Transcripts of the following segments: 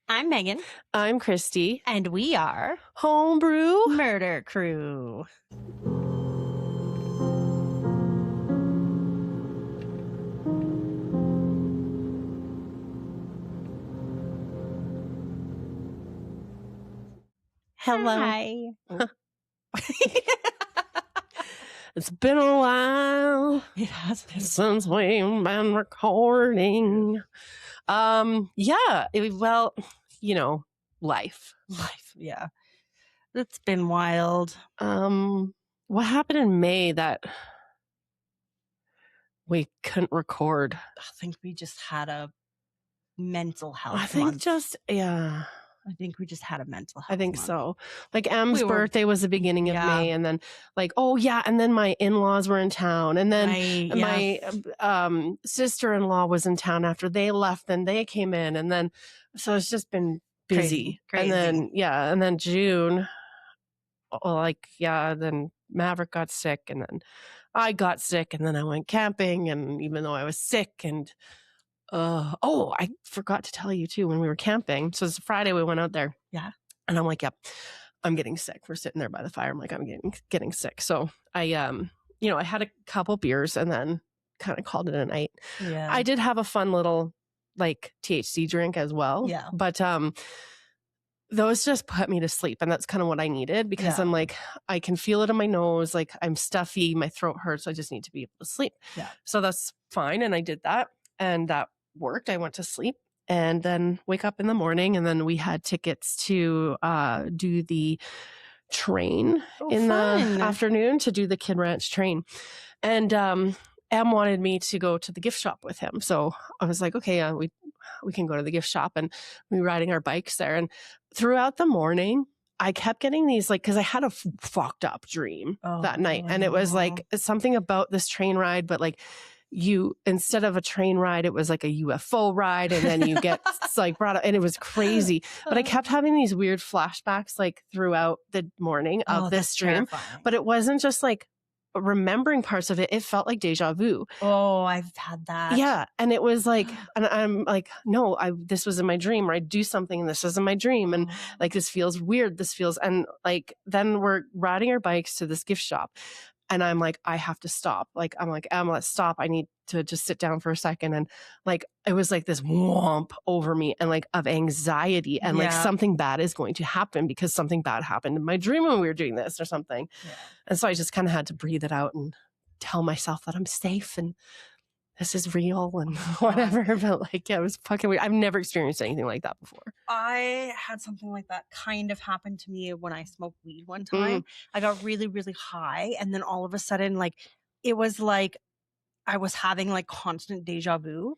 I'm Megan. I'm Christy. And we are Homebrew Murder Crew. Hello. Hi. It's been a while. It has been since we've been recording. Well, life. Life, yeah. It's been wild. What happened in May that we couldn't record? I think we just had a mental health I think month. I think we just had a mental health I think month. so. Like Em's birthday was the beginning of May, and then and then my in-laws were in town, and then my sister-in-law was in town after they left, then they came in, and then so it's just been busy. Crazy. And then June, then Maverick got sick, and then I got sick, and then I went camping, and even though I was sick, and I forgot to tell you too, when we were camping. So it's Friday, we went out there. Yeah. And I'm like, yep, I'm getting sick. We're sitting there by the fire. I'm like, I'm getting sick. So I had a couple beers and then kind of called it a night. Yeah. I did have a fun little THC drink as well. Yeah. But those just put me to sleep. And that's kind of what I needed, because I'm like, I can feel it in my nose. Like, I'm stuffy, my throat hurts. So I just need to be able to sleep. Yeah. So that's fine. And I did that. And that worked. I went to sleep and then wake up in the morning, and then we had tickets to do the train in the afternoon, to do the Kid Ranch train. And Em wanted me to go to the gift shop with him. So I was like, okay, we can go to the gift shop, and we were riding our bikes there. And throughout the morning, I kept getting these, because I had a fucked up dream that night. And it was something about this train ride, but instead of a train ride, it was like a UFO ride, and then you get brought up, and it was crazy. But I kept having these weird flashbacks throughout the morning of this dream. Terrifying. But it wasn't just remembering parts of it. It felt like deja vu. Oh, I've had that. Yeah. And it was and I'm like, no, this was in my dream, or I do something and this was in my dream. And this feels weird. And then we're riding our bikes to this gift shop. And I'm like, I have to stop. I'm like, let's stop. I need to just sit down for a second. And it was this whomp over me, and of anxiety, and something bad is going to happen, because something bad happened in my dream when we were doing this or something. Yeah. And so I just kind of had to breathe it out and tell myself that I'm safe and this is real and whatever. But it was fucking weird. I've never experienced anything like that before. I had something like that kind of happen to me when I smoked weed one time. I got really, really high. And then all of a sudden, it was I was having constant deja vu.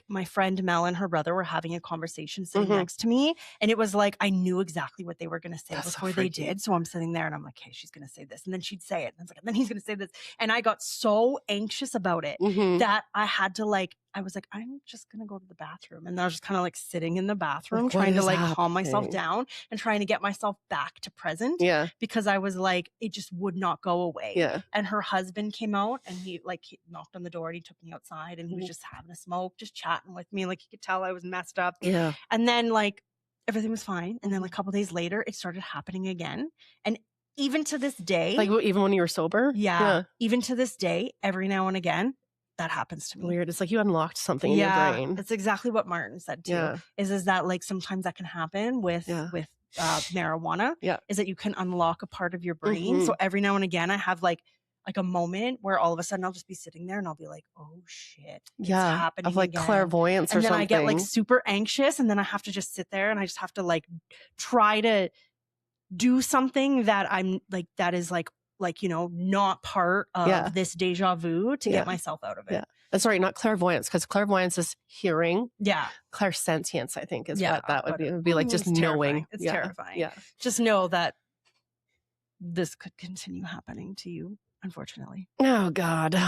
My friend Mel and her brother were having a conversation sitting next to me. And it was I knew exactly what they were going to say before they did. So I'm sitting there and I'm like, hey, she's going to say this. And then she'd say it. And I was and then he's going to say this. And I got so anxious about it that I had to I was I'm just going to go to the bathroom. And I was just kind of sitting in the bathroom trying to calm myself down and trying to get myself back to present. Yeah. Because I was it just would not go away. Yeah. And her husband came out and he knocked on the door and he took me outside and he was just having a smoke, just chatting with me. He could tell I was messed up. Yeah. And then everything was fine. And then a couple days later, it started happening again. And even to this day. Even when you were sober? Yeah. Even to this day, every now and again, that happens to me. Weird. It's you unlocked something in your brain. That's exactly what Martin said too. Yeah. Is that sometimes that can happen with marijuana. Yeah. Is that you can unlock a part of your brain. So every now and again I have a moment where all of a sudden I'll just be sitting there and I'll be oh shit. It's happening of again. Clairvoyance or something. And then I get super anxious, and then I have to just sit there and I just have to try to do something that I'm that is not part of this deja vu to get myself out of it. Yeah. That's right. Not clairvoyance, because clairvoyance is hearing. Yeah. Clairsentience, I think, is what that would be. It would be just knowing. Terrifying. It's terrifying. Yeah. Just know that this could continue happening to you, unfortunately. Oh, God.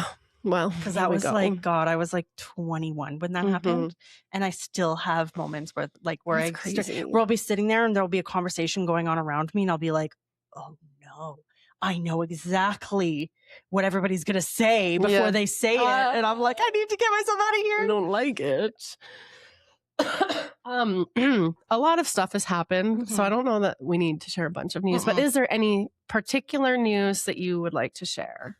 Well, because that was I was 21 when that happened, and I still have moments where I'll be sitting there and there'll be a conversation going on around me, and I'll be oh no, I know exactly what everybody's gonna say before they say it, and I'm I need to get myself out of here. I don't like it. A lot of stuff has happened, so I don't know that we need to share a bunch of news, but is there any particular news that you would like to share?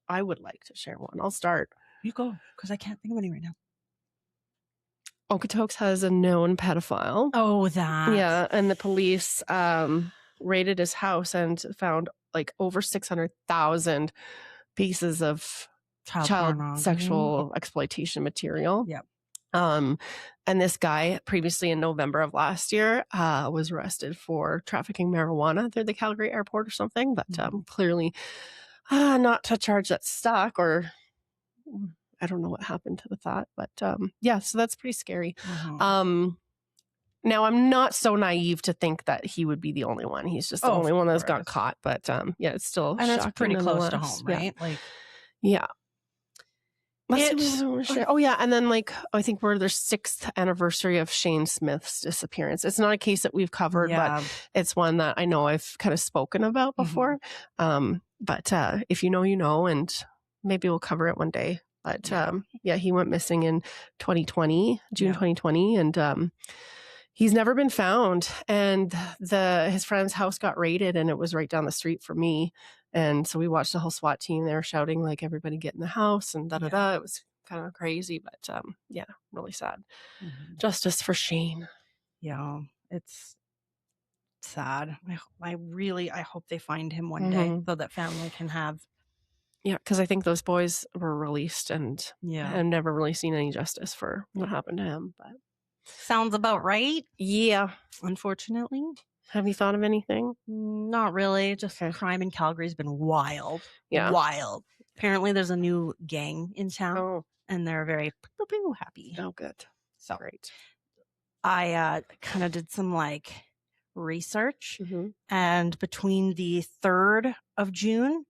I would like to share one. I'll start. You go, because I can't think of any right now. Okotoks has a known pedophile. Oh, that. Yeah, and the police raided his house and found like over 600,000 pieces of child sexual exploitation material. Yep. And this guy previously in November of last year was arrested for trafficking marijuana through the Calgary airport or something, but clearly not a charge that stuck, or I don't know what happened with that, but yeah, so that's pretty scary. Now, I'm not so naive to think that he would be the only one. He's just the only one that's got caught, but yeah, it's still and shocking. it's pretty close to home, right? Yeah. Yeah. Oh yeah, and then like I think we're their 6th anniversary of Shane Smith's disappearance. It's not a case that we've covered, but it's one that I know I've kind of spoken about before. But if you know, you know, and maybe we'll cover it one day. But yeah, he went missing in 2020, June 2020, and he's never been found. And his friend's house got raided, and it was right down the street from me. And so we watched the whole SWAT team. They were shouting like, everybody get in the house and da-da-da. It was kind of crazy, but yeah, really sad. Justice for Shane. Yeah, it's sad. I hope they find him one day so that family can have. Yeah, because I think those boys were released and have never really seen any justice for what happened to him. But sounds about right. Yeah. Unfortunately. Have you thought of anything? Not really. Just crime in Calgary has been wild. Yeah. Wild. Apparently there's a new gang in town and they're very happy. Oh, good. So great. I kind of did some like research and between the 3rd of June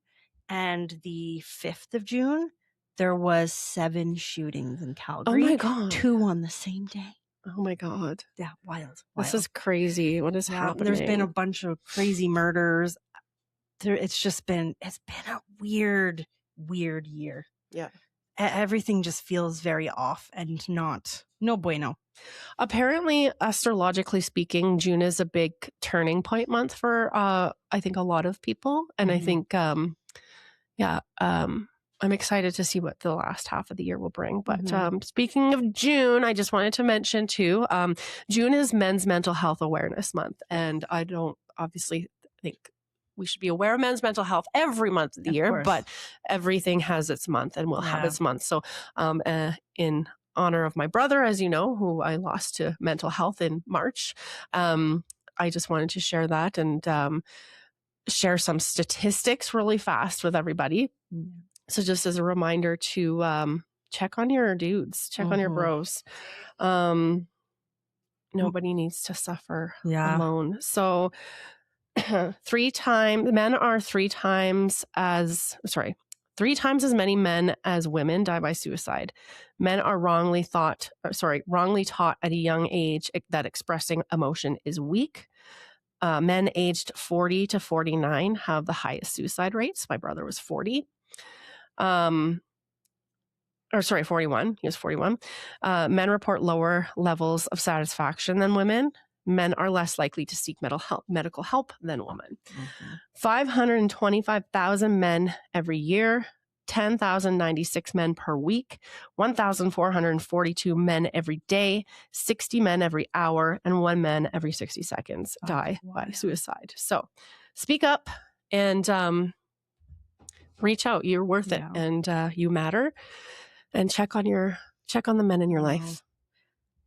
and the 5th of June, there was 7 shootings in Calgary. Oh my God. 2 on the same day. Oh my God. Yeah, wild. This is crazy. What is happening? There's been a bunch of crazy murders. It's been a weird year. Yeah. Everything just feels very off and no bueno. Apparently, astrologically speaking, June is a big turning point month for I think a lot of people. And I think I'm excited to see what the last half of the year will bring. But speaking of June, I just wanted to mention too, June is Men's Mental Health Awareness Month. And I don't obviously think we should be aware of men's mental health every month of the year, but everything has its month and will have its month. So in honor of my brother, as you know, who I lost to mental health in March, I just wanted to share that and share some statistics really fast with everybody. So just as a reminder to check on your dudes, check on your bros. Nobody needs to suffer alone. So men are 3 times as many men as women die by suicide. Men are wrongly taught at a young age that expressing emotion is weak. Men aged 40 to 49 have the highest suicide rates. My brother was 40. 41. He was 41. Men report lower levels of satisfaction than women. Men are less likely to seek medical help than women. 525,000 men every year, 10,096 men per week, 1,442 men every day, 60 men every hour, and 1 man every 60 seconds die by suicide. So speak up and reach out. You're worth it, and you matter. And check on the men in your life.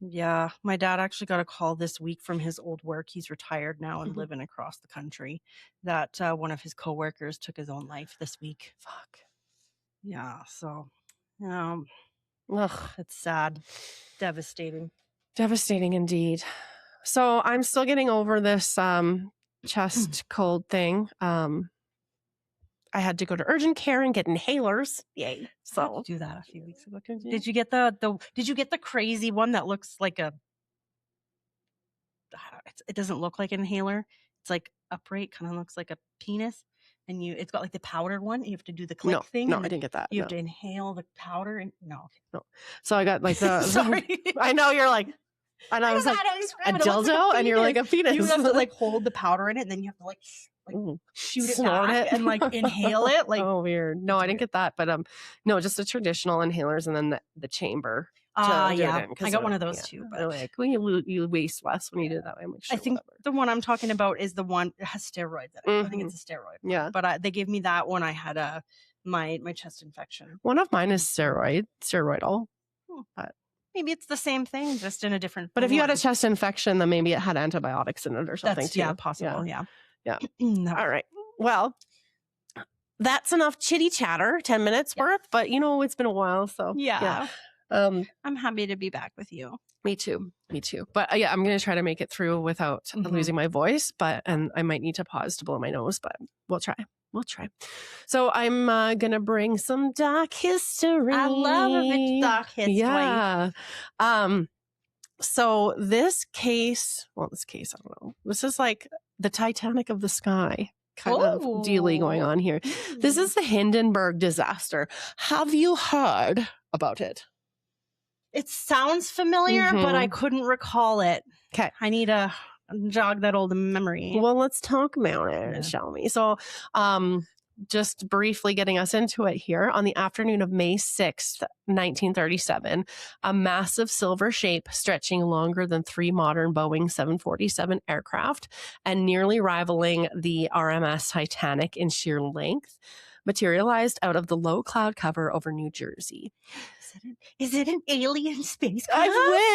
Yeah, my dad actually got a call this week from his old work. He's retired now and living across the country. That one of his coworkers took his own life this week. Fuck. Yeah, so it's sad, devastating indeed. So I'm still getting over this chest cold thing. I had to go to urgent care and get inhalers. Yay! So do that a few weeks ago. Did you get the crazy one that looks like it doesn't look like an inhaler. It's like upright, kind of looks like a penis, and it's got like the powdered one. You have to do the click thing. No, I didn't get that. You have to inhale the powder. No. So I got like the. Sorry. I know you're like. And I was like, a it looks like dildo? And you're like a penis. You have to like hold the powder in it, and then you have to like shoot it Snort back it. and like inhale it. Like, oh, weird. No, I didn't get that. But no, just the traditional inhalers and then the chamber. Yeah, I got one of those too. But they're like, well, you waste less when you do it that way. I'm like, sure, I think whatever. the one I'm talking about is the one that has steroids in it. I think it's a steroid. Yeah. But they gave me that when I had my chest infection. One of mine is steroidal. But maybe it's the same thing, just in a different. But if you had a chest infection, then maybe it had antibiotics in it or something too. Yeah, possible. Yeah. No. All right. Well, that's enough chitty chatter. 10 minutes worth. But it's been a while, so yeah. I'm happy to be back with you. Me too. But I'm going to try to make it through without losing my voice. And I might need to pause to blow my nose, but we'll try. So I'm going to bring some dark history. I love a bit dark history. Yeah. So this case, I don't know. This is like the Titanic of the sky kind of dealy going on here. This is the Hindenburg disaster. Have you heard about it? It sounds familiar, but I couldn't recall it. Okay. I need to jog that old memory. Well, let's talk about it, shall we? So, just briefly getting us into it here. On the afternoon of May 6th, 1937, a massive silver shape stretching longer than 3 modern Boeing 747 aircraft and nearly rivaling the RMS Titanic in sheer length materialized out of the low cloud cover over New Jersey. Is it an alien spacecraft? I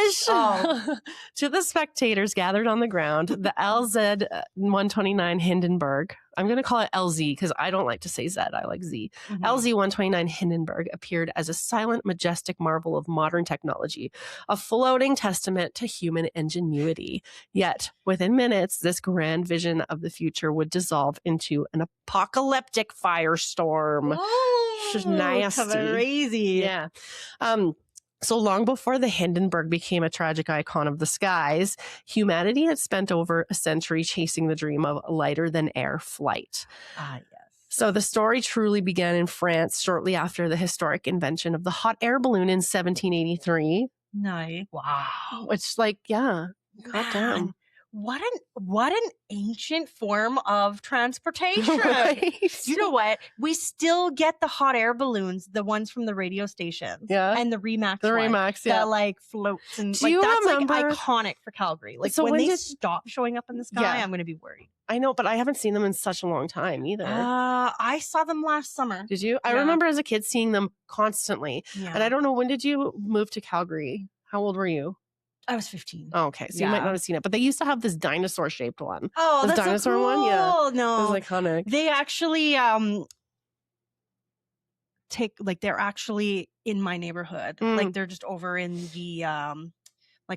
wish. Oh. To the spectators gathered on the ground, the LZ-129 Hindenburg, I'm going to call it LZ because I don't like to say Z, I like Z. LZ-129 Hindenburg appeared as a silent, majestic marvel of modern technology, a floating testament to human ingenuity. Yet, within minutes, this grand vision of the future would dissolve into an apocalyptic firestorm. Nasty. Crazy. Yeah. So long before the Hindenburg became a tragic icon of the skies, humanity had spent over a century chasing the dream of lighter than air flight. Yes. So the story truly began in France shortly after the historic invention of the hot air balloon in 1783. Nice. Wow. Which, goddamn. What an ancient form of transportation. Right? You know what? We still get the hot air balloons, the ones from the radio stations. Yeah. And the Remax. The Remax, yeah. That floats. And Do you that's remember? Iconic for Calgary. So when they stop showing up in the sky, Yeah. I'm going to be worried. I know, but I haven't seen them in such a long time either. I saw them last summer. Did you? I remember as a kid seeing them constantly. Yeah. And I don't know, when did you move to Calgary? How old were you? I was 15. Oh, okay. So you might not have seen it. But they used to have this dinosaur-shaped one. Oh, this that's dinosaur so cool. one? Yeah. No. It was iconic. They actually they're actually in my neighborhood. They're just over in the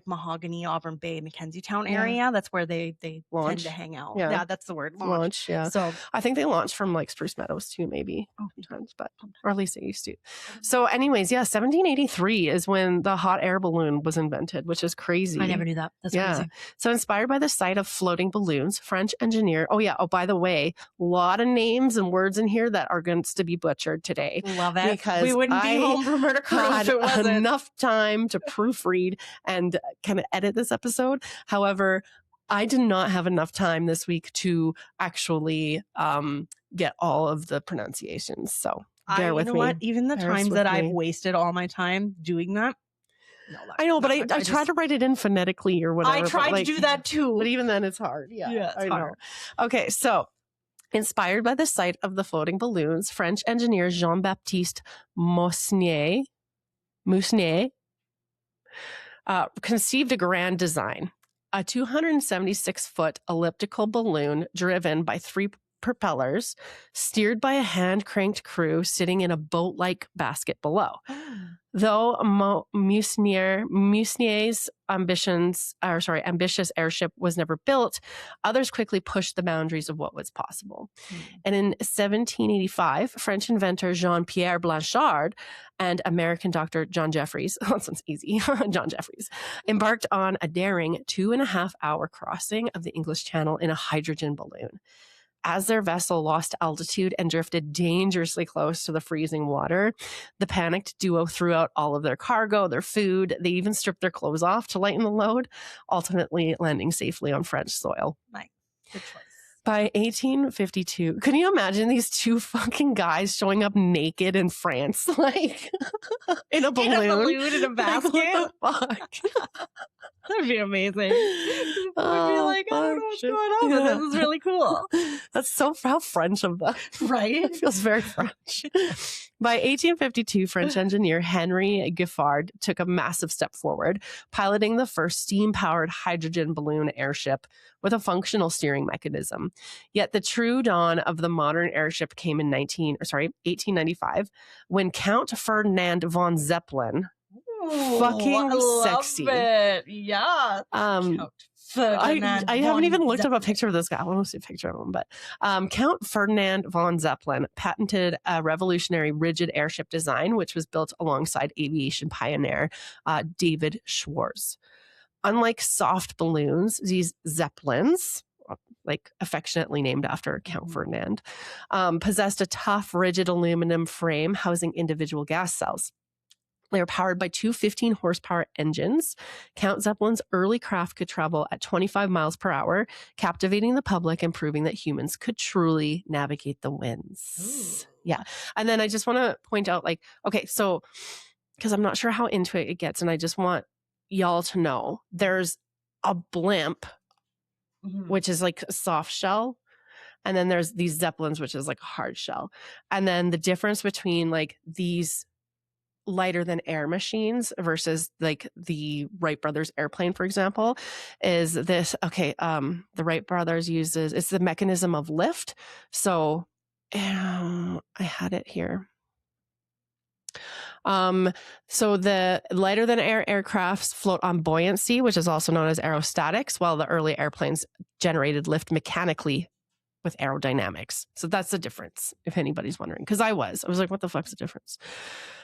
Mahogany, Auburn Bay, Mackenzie Town area. That's where they tend to hang out. Yeah, that's the word. Launch. Yeah. So I think they launched from Spruce Meadows too, maybe. Sometimes, or at least they used to. So anyways, 1783 is when the hot air balloon was invented, which is crazy. I never knew that. That's crazy. So inspired by the sight of floating balloons, French engineer. Oh, by the way, a lot of names and words in here that are going to be butchered today. Love it. Because we wouldn't be home for Murder Crew if it wasn't enough time to proofread and kind of edit this episode. However, I did not have enough time this week to actually get all of the pronunciations. So bear with me. What? Even the times that I've wasted all my time doing that. No, I know, but I tried to write it in phonetically or whatever. I tried to do that too. But even then it's hard. Yeah, it's hard. Okay, so inspired by the sight of the floating balloons, French engineer Jean-Baptiste Mousnier conceived a grand design, a 276-foot elliptical balloon driven by 3 propellers, steered by a hand-cranked crew sitting in a boat-like basket below. Though Mousnier's ambitious airship was never built, others quickly pushed the boundaries of what was possible. And in 1785, French inventor Jean-Pierre Blanchard and American doctor John Jeffries, that sounds easy, John Jeffries, embarked on a daring 2.5-hour crossing of the English Channel in a hydrogen balloon. as their vessel lost altitude and drifted dangerously close to the freezing water, the panicked duo threw out all of their cargo, their food. They even stripped their clothes off to lighten the load, ultimately landing safely on French soil. Nice. Good choice. By 1852, can you imagine these two fucking guys showing up naked in France, like in a balloon? In a balloon in a basket? Like, what the fuck? That'd be amazing. People would be like, I don't know what's going on, but this is really cool. That's so how French of them. Right? It feels very French. By 1852, French engineer Henry Giffard took a massive step forward, piloting the first steam-powered hydrogen balloon airship with a functional steering mechanism. Yet the true dawn of the modern airship came in 1895, when Count Ferdinand von Zeppelin, fucking sexy. It. Yeah. I haven't even looked up a picture of this guy. I want to see a picture of him, but Count Ferdinand von Zeppelin patented a revolutionary rigid airship design, which was built alongside aviation pioneer David Schwarz. Unlike soft balloons, these zeppelins, like affectionately named after Count Ferdinand, possessed a tough, rigid aluminum frame housing individual gas cells. They were powered by two 15-horsepower engines. Count Zeppelin's early craft could travel at 25 miles per hour, captivating the public and proving that humans could truly navigate the winds. Ooh. Yeah. And then I just want to point out, like, okay, so, because I'm not sure how into it gets, and I just want y'all to know, there's a blimp, which is like a soft shell. And then there's these Zeppelins, which is like a hard shell. And then the difference between like these lighter than air machines versus like the Wright brothers airplane, for example, is this, okay, the Wright brothers it's the mechanism of lift. So I had it here. So the lighter than air aircrafts float on buoyancy, which is also known as aerostatics, while the early airplanes generated lift mechanically with aerodynamics. So that's the difference, if anybody's wondering. Because I was like, what the fuck's the difference?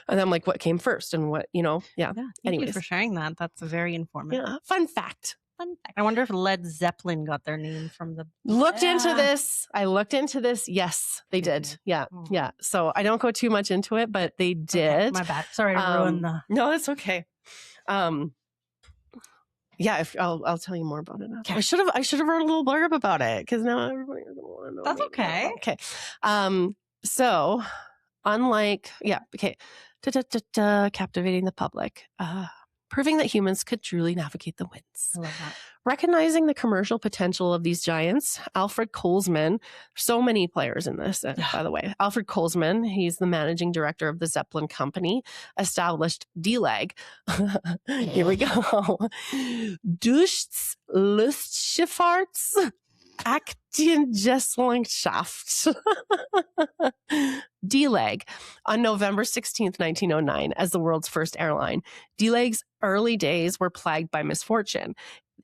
And I'm like, what came first? And what, yeah. Thank you for sharing that. That's very informative. Yeah. Fun fact. I wonder if Led Zeppelin got their name from the... Into this. I looked into this. Yes, they did. Yeah. Oh. Yeah. So I don't go too much into it, but they did. Okay, my bad. Sorry to ruin the... No, it's okay. Yeah, I'll tell you more about it. Okay. I should have wrote a little blurb about it because now everybody's gonna want to know. That's okay. Okay. So unlike captivating the public, proving that humans could truly navigate the winds. I love that. Recognizing the commercial potential of these giants, Alfred Colsman, so many players in this, by the way. Alfred Colsman, he's the managing director of the Zeppelin Company, established DLAG. Here we go. Durch Luftschiffahrts Aktiengesellschaft. DLAG on November 16th, 1909, as the world's first airline. DLAG's early days were plagued by misfortune.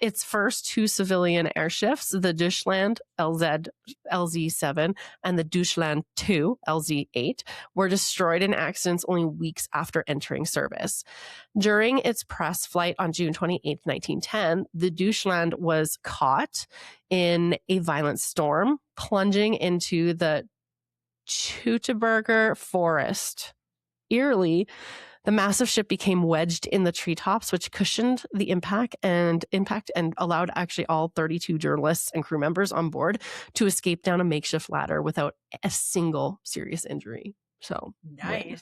Its first two civilian airships, the Deutschland LZ-7 and the Deutschland 2 LZ-8, were destroyed in accidents only weeks after entering service. During its press flight on June 28, 1910, the Deutschland was caught in a violent storm, plunging into the Teutoburger forest. Eerily, the massive ship became wedged in the treetops, which cushioned the impact and allowed actually all 32 journalists and crew members on board to escape down a makeshift ladder without a single serious injury. So nice. Yeah.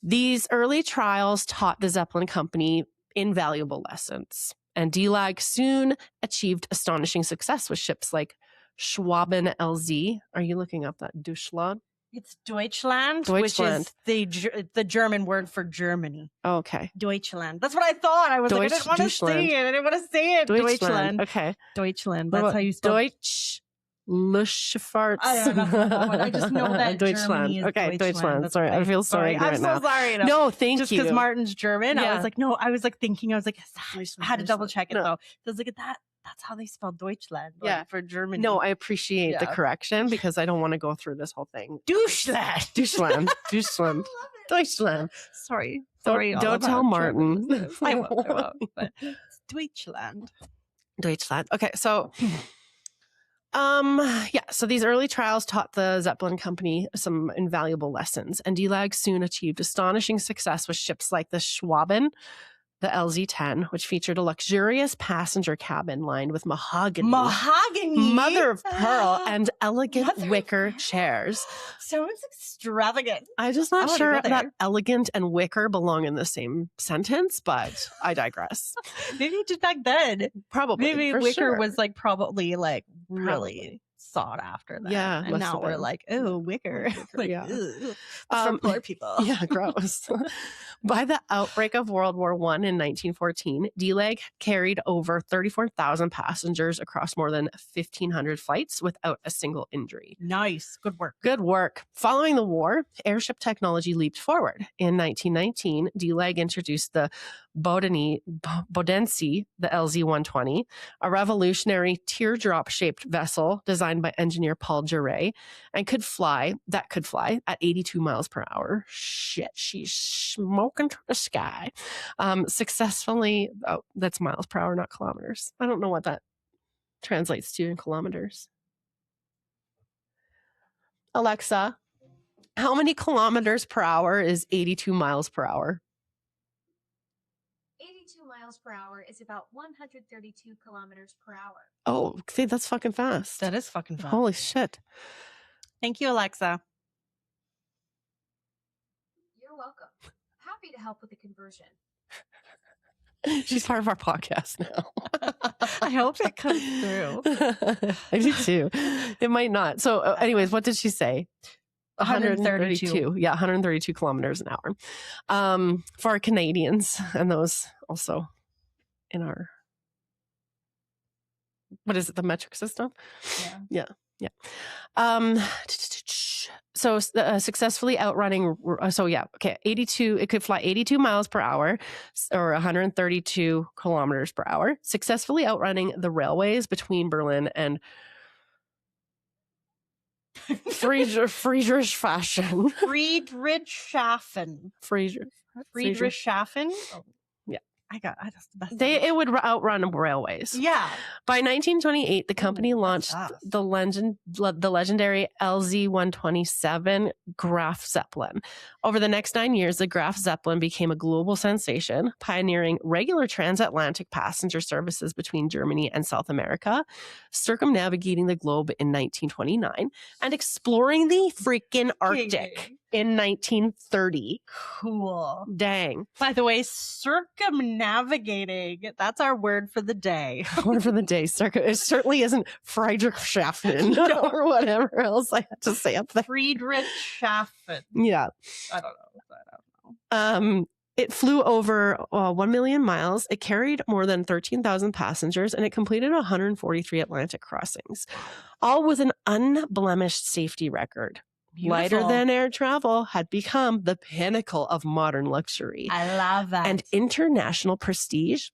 These early trials taught the Zeppelin Company invaluable lessons, and DLAG soon achieved astonishing success with ships like Schwaben LZ. Are you looking up that Deutschland? It's Deutschland, which is the German word for Germany. Okay. Deutschland. That's what I thought. I was like, I didn't want to say it. I didn't want to say it. Deutschland. Okay. Deutschland. That's how you spell Deutsch Luftfahrt. I don't know that one. I just know that Deutschland. Germany is Okay, Deutschland. Sorry, I feel sorry. I'm so sorry. No, thank just you. Just because Martin's German, Yeah. I was like, no. I was like thinking. I was like, I had to double check it though. So I was like, that's how they spell Deutschland. Like, for Germany. No, I appreciate the correction because I don't want to go through this whole thing. Deutschland. Deutschland. Deutschland. Sorry. Don't tell Martin. I won't. But it's Deutschland. Deutschland. Okay, so Yeah, so these early trials taught the Zeppelin company some invaluable lessons, and DLAG soon achieved astonishing success with ships like the Schwaben, the LZ-10, which featured a luxurious passenger cabin lined with mahogany, mother of pearl, and elegant wicker chairs. Sounds extravagant. I'm just not sure that elegant and wicker belong in the same sentence, but I digress. Maybe it did back then. Probably. Maybe wicker was like probably like really sought after then. Yeah. And now we're like, oh, wicker. Like, yeah. For poor people. Yeah, gross. By the outbreak of World War I in 1914, DLAG carried over 34,000 passengers across more than 1,500 flights without a single injury. Nice. Good work. Good work. Following the war, airship technology leaped forward. In 1919, DLAG introduced the Bodensi, the LZ-120, a revolutionary teardrop-shaped vessel designed by engineer Paul Jarret, and could fly at 82 miles per hour. Shit, she's smoking to the sky. Successfully, that's miles per hour, not kilometers. I don't know what that translates to in kilometers. Alexa, how many kilometers per hour is 82 miles per hour? 82 miles per hour is about 132 kilometers per hour. Oh, see, that's fucking fast. That is fucking fast. Holy shit. Thank you, Alexa. You're welcome. Happy to help with the conversion. She's part of our podcast now. I hope it comes through. I do too. It might not. So anyways, what did she say? 132. Yeah, 132 kilometers an hour. For our Canadians and those also in our, what is it, the metric system? Yeah. So successfully outrunning, 82, it could fly 82 miles per hour or 132 kilometers per hour, successfully outrunning the railways between Berlin and Friedrichshafen. Friedrichshafen. Oh, yeah. That's the best. It would outrun railways. Yeah. By 1928, the company launched the legendary LZ-127 Graf Zeppelin. Over the next 9 years, the Graf Zeppelin became a global sensation, pioneering regular transatlantic passenger services between Germany and South America, circumnavigating the globe in 1929, and exploring the freaking Arctic in 1930. Cool. Dang. By the way, circumnavigating, that's our word for the day. Word for the day. It certainly isn't Friedrichshafen or whatever else I had to say up there. Friedrichshafen. Yeah. I don't know. It flew over 1 million miles. It carried more than 13,000 passengers, and it completed 143 Atlantic crossings, all with an unblemished safety record. Beautiful. Lighter than air travel had become the pinnacle of modern luxury. I love that. And international prestige,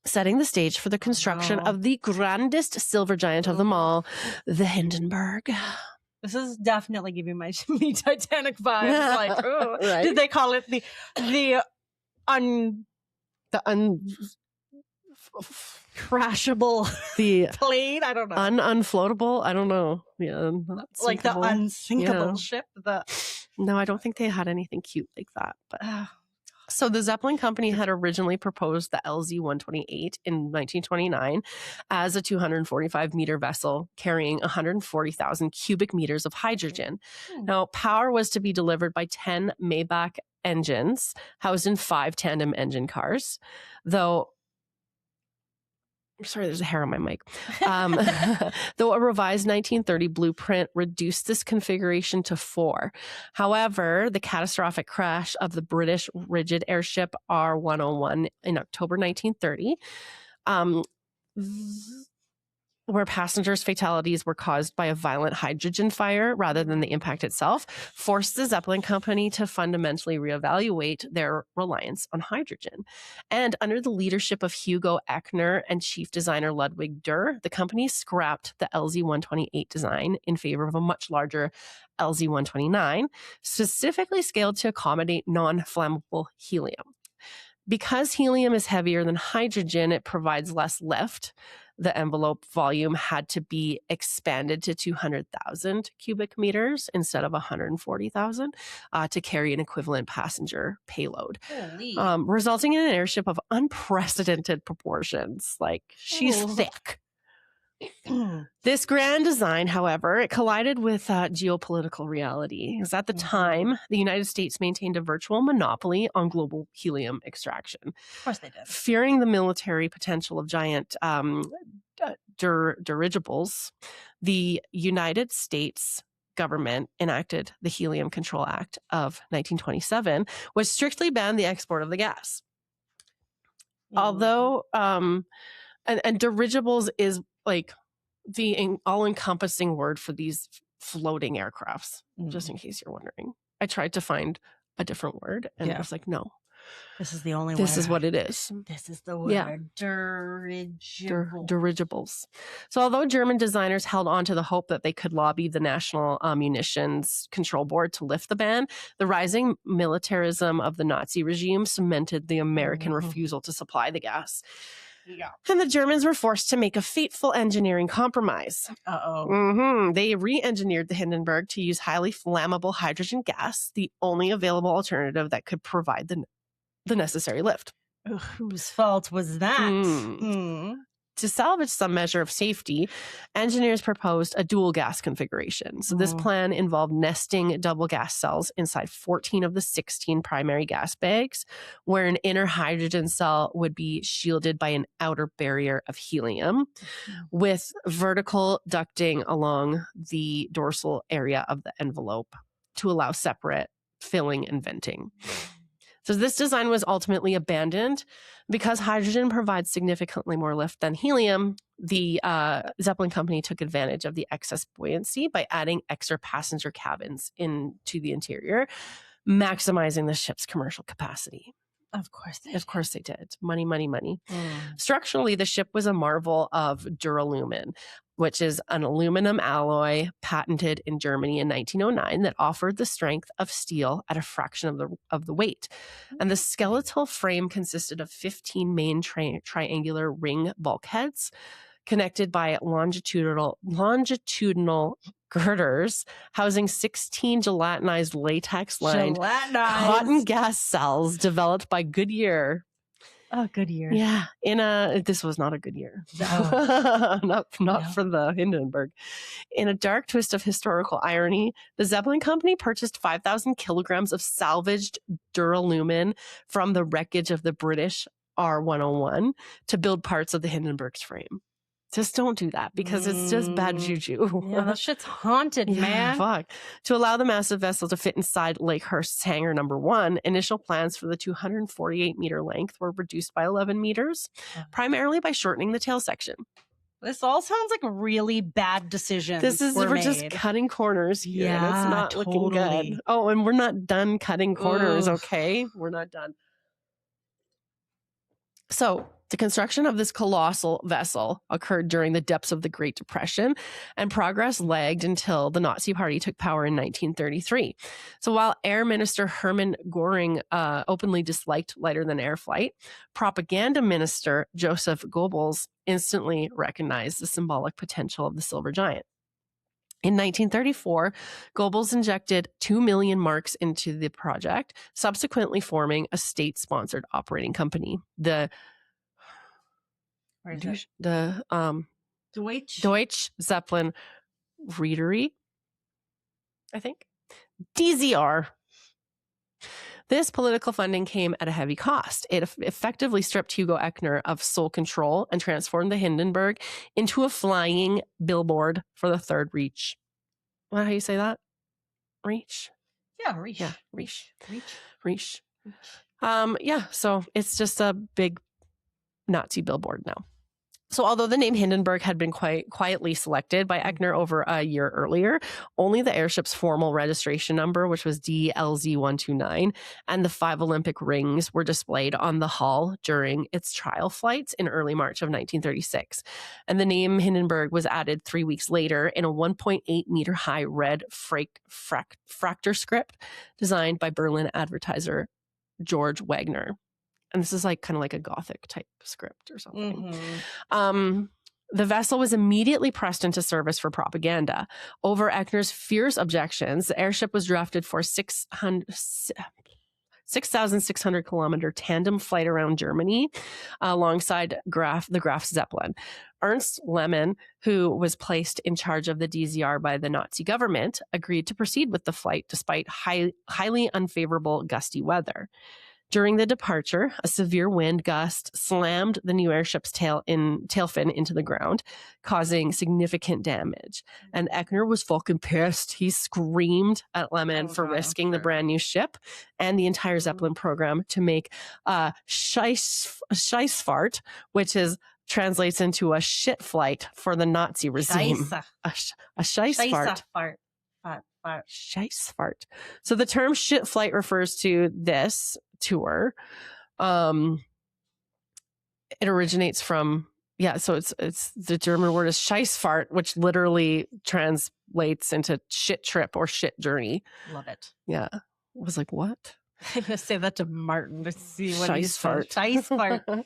setting the stage for the construction of the grandest silver giant of them all, the Hindenburg. This is definitely giving me Titanic vibes. Like, oh, right? Did they call it the crashable plane? I don't know. Unfloatable? I don't know. Yeah, like the unsinkable ship. No, I don't think they had anything cute like that. But so the Zeppelin company had originally proposed the LZ-128 in 1929 as a 245-meter vessel carrying 140,000 cubic meters of hydrogen. Now, power was to be delivered by 10 Maybach engines housed in 5 tandem engine cars, though sorry, there's a hair on my mic. Though a revised 1930 blueprint reduced this configuration to 4. However, the catastrophic crash of the British rigid airship R101 in October 1930, where passengers' fatalities were caused by a violent hydrogen fire rather than the impact itself, forced the Zeppelin company to fundamentally reevaluate their reliance on hydrogen. And under the leadership of Hugo Echner and chief designer Ludwig Durr, the company scrapped the LZ-128 design in favor of a much larger LZ-129, specifically scaled to accommodate non-flammable helium. Because helium is heavier than hydrogen, it provides less lift. The envelope volume had to be expanded to 200,000 cubic meters instead of 140,000 to carry an equivalent passenger payload, Holy. resulting in an airship of unprecedented proportions. Like, she's thick. This grand design, however, it collided with geopolitical reality. Because at the time, the United States maintained a virtual monopoly on global helium extraction. Of course they did. Fearing the military potential of giant dirigibles, the United States government enacted the Helium Control Act of 1927, which strictly banned the export of the gas. Although, and dirigibles is like the all-encompassing word for these floating aircrafts, just in case you're wondering. I tried to find a different word, and it was like, no. This is the only word. This is what it is. This is the word. Yeah. Dirigibles. So although German designers held on to the hope that they could lobby the National Munitions Control Board to lift the ban, the rising militarism of the Nazi regime cemented the American refusal to supply the gas. Yeah. And the Germans were forced to make a fateful engineering compromise. They re-engineered the Hindenburg to use highly flammable hydrogen gas, the only available alternative that could provide the necessary lift. Whose fault was that? To salvage some measure of safety, engineers proposed a dual gas configuration. So this plan involved nesting double gas cells inside 14 of the 16 primary gas bags, where an inner hydrogen cell would be shielded by an outer barrier of helium, with vertical ducting along the dorsal area of the envelope to allow separate filling and venting. So this design was ultimately abandoned because hydrogen provides significantly more lift than helium. The Zeppelin company took advantage of the excess buoyancy by adding extra passenger cabins into the interior, maximizing the ship's commercial capacity. Of course they did. Money, money, money. Structurally, the ship was a marvel of duralumin, which is an aluminum alloy patented in Germany in 1909 that offered the strength of steel at a fraction of the weight. And the skeletal frame consisted of 15 main triangular ring bulkheads connected by longitudinal girders housing 16 gelatinized latex-lined cotton gas cells developed by Goodyear. Oh, Goodyear. Yeah. This was not a Goodyear. No. not for the Hindenburg. In a dark twist of historical irony, the Zeppelin company purchased 5,000 kilograms of salvaged duralumin from the wreckage of the British R101 to build parts of the Hindenburg's frame. Just don't do that because it's just bad juju. Yeah, that shit's haunted, man. Fuck. To allow the massive vessel to fit inside Lakehurst's hangar number 1, initial plans for the 248-meter length were reduced by 11 meters, primarily by shortening the tail section. This all sounds like really bad decisions. We're just cutting corners here, and it's not looking good. Oh, and we're not done cutting corners, okay? We're not done. So the construction of this colossal vessel occurred during the depths of the Great Depression, and progress lagged until the Nazi Party took power in 1933. So while Air Minister Hermann Göring openly disliked lighter-than-air flight, propaganda minister Joseph Goebbels instantly recognized the symbolic potential of the Silver Giant. In 1934, Goebbels injected 2 million marks into the project, subsequently forming a state-sponsored operating company, the Deutsche Zeppelin Reederei, I think, DZR. This political funding came at a heavy cost. It effectively stripped Hugo Echner of sole control and transformed the Hindenburg into a flying billboard for the Third Reich. What, how you say that? Reach? Yeah, Reich. Yeah, Reich. Yeah, so it's just a big Nazi billboard now. So although the name Hindenburg had been quite quietly selected by Echner over a year earlier, only the airship's formal registration number, which was DLZ-129, and the 5 Olympic rings were displayed on the hull during its trial flights in early March of 1936. And the name Hindenburg was added 3 weeks later in a 1.8 meter high red fractal script designed by Berlin advertiser George Wagner. And this is like kind of like a Gothic type script or something. Mhm. The vessel was immediately pressed into service for propaganda. Over Eckner's fierce objections, the airship was drafted for 6,600 kilometer tandem flight around Germany alongside the Graf Zeppelin. Ernst Lehmann, who was placed in charge of the DZR by the Nazi government, agreed to proceed with the flight despite highly unfavorable gusty weather. During the departure, a severe wind gust slammed the new airship's tail fin into the ground, causing significant damage. And Eckner was fucking pissed. He screamed at Lehmann for risking the brand new ship and the entire Zeppelin program to make a Scheissfahrt, which translates into a shit flight for the Nazi regime. Scheisse. A Scheissfahrt. Scheissfahrt. So the term shit flight refers to this tour. It originates from, so it's the German word is Scheissfahrt, which literally translates into shit trip or shit journey. Love it. Yeah. I was like, what? I'm gonna say that to Martin to see what he says. Scheissfahrt. I'm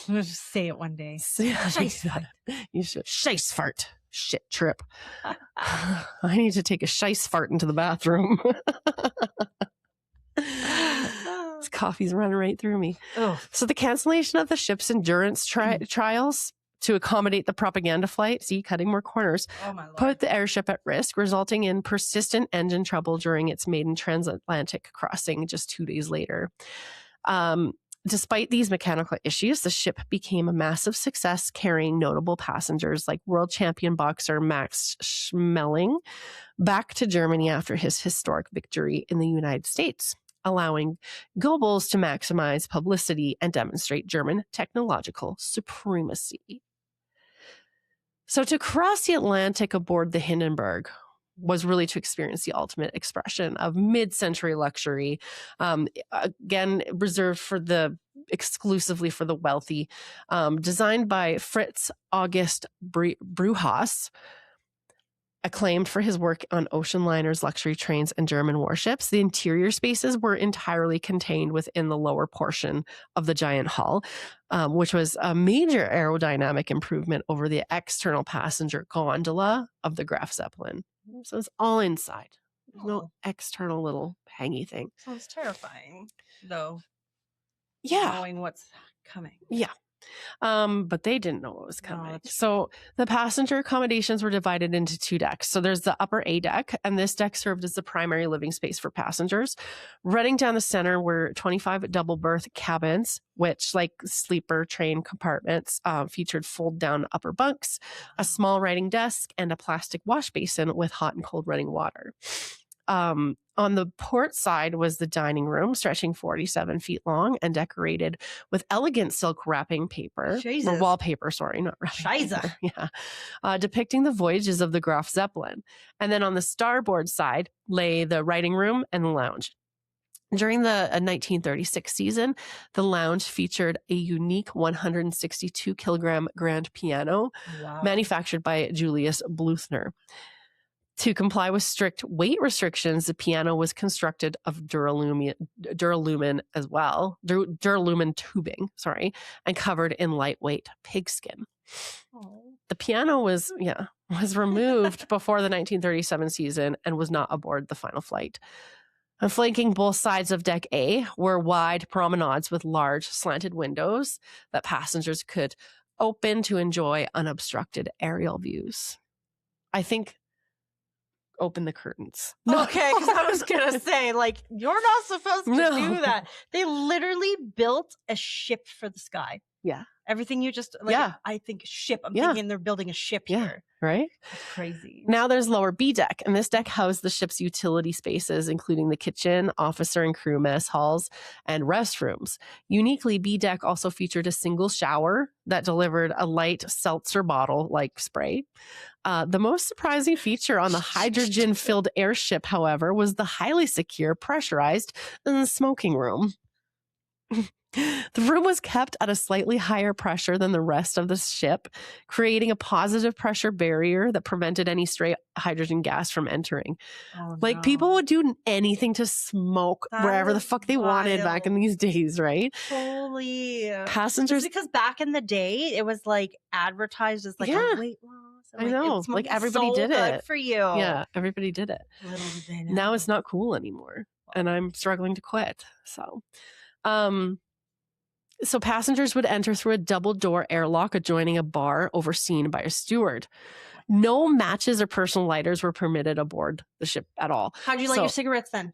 gonna just say it one day. Scheissfahrt. You should. Scheissfahrt. Shit trip. I need to take a Scheissfahrt into the bathroom. This coffee's running right through me. Oh. So the cancellation of the ship's endurance trials to accommodate the propaganda flight, cutting more corners, put the airship at risk, resulting in persistent engine trouble during its maiden transatlantic crossing just 2 days later. Despite these mechanical issues, the ship became a massive success, carrying notable passengers like world champion boxer Max Schmeling back to Germany after his historic victory in the United States, allowing Goebbels to maximize publicity and demonstrate German technological supremacy. So to cross the Atlantic aboard the Hindenburg was really to experience the ultimate expression of mid-century luxury, again reserved exclusively for the wealthy. Designed by Fritz August Breuhaus, acclaimed for his work on ocean liners, luxury trains, and German warships, the interior spaces were entirely contained within the lower portion of the giant hull, which was a major aerodynamic improvement over the external passenger gondola of the Graf Zeppelin. So it's all inside. There's no external little hangy thing. Sounds terrifying, though. Yeah. Knowing what's coming. Yeah. But they didn't know what was coming. So the passenger accommodations were divided into 2 decks. So there's the upper A deck, and this deck served as the primary living space for passengers. Running down the center were 25 double berth cabins, which, like sleeper train compartments, featured fold down upper bunks, a small writing desk, and a plastic wash basin with hot and cold running water. On the port side was the dining room, stretching 47 feet long and decorated with elegant silk wrapping paper, or wallpaper, sorry, not wrapping paper. Yeah, depicting the voyages of the Graf Zeppelin. And then on the starboard side lay the writing room and the lounge. During the 1936 season, the lounge featured a unique 162 kilogram grand piano manufactured by Julius Bluthner. To comply with strict weight restrictions, the piano was constructed of duralumin tubing, and covered in lightweight pigskin. The piano was removed before the 1937 season and was not aboard the final flight. And flanking both sides of Deck A were wide promenades with large slanted windows that passengers could open to enjoy unobstructed aerial views. I think open the curtains. Okay, because I was going to say, you're not supposed to do that. They literally built a ship for the sky. Yeah. Everything you just, I think ship. I'm thinking they're building a ship here. Right? That's crazy. Now there's lower B deck, and this deck housed the ship's utility spaces, including the kitchen, officer and crew mess halls, and restrooms. Uniquely, B deck also featured a single shower that delivered a light seltzer bottle-like spray. The most surprising feature on the hydrogen-filled airship, however, was the highly secure, pressurized smoking room. The room was kept at a slightly higher pressure than the rest of the ship, creating a positive pressure barrier that prevented any stray hydrogen gas from entering. Oh, Like, people would do anything to smoke wherever the That's fuck they wanted back in wild. these days, right? Totally. Passengers, Especially because back in the day, it was like advertised as like Yeah. a weight loss. And, I like, know, it's like smoking everybody so did good it. for you. Yeah, everybody did it. Little did they know. Now it's not cool anymore, and I'm struggling to quit. So passengers would enter through a double door airlock adjoining a bar overseen by a steward. No matches or personal lighters were permitted aboard the ship at all. How'd you light your cigarettes then?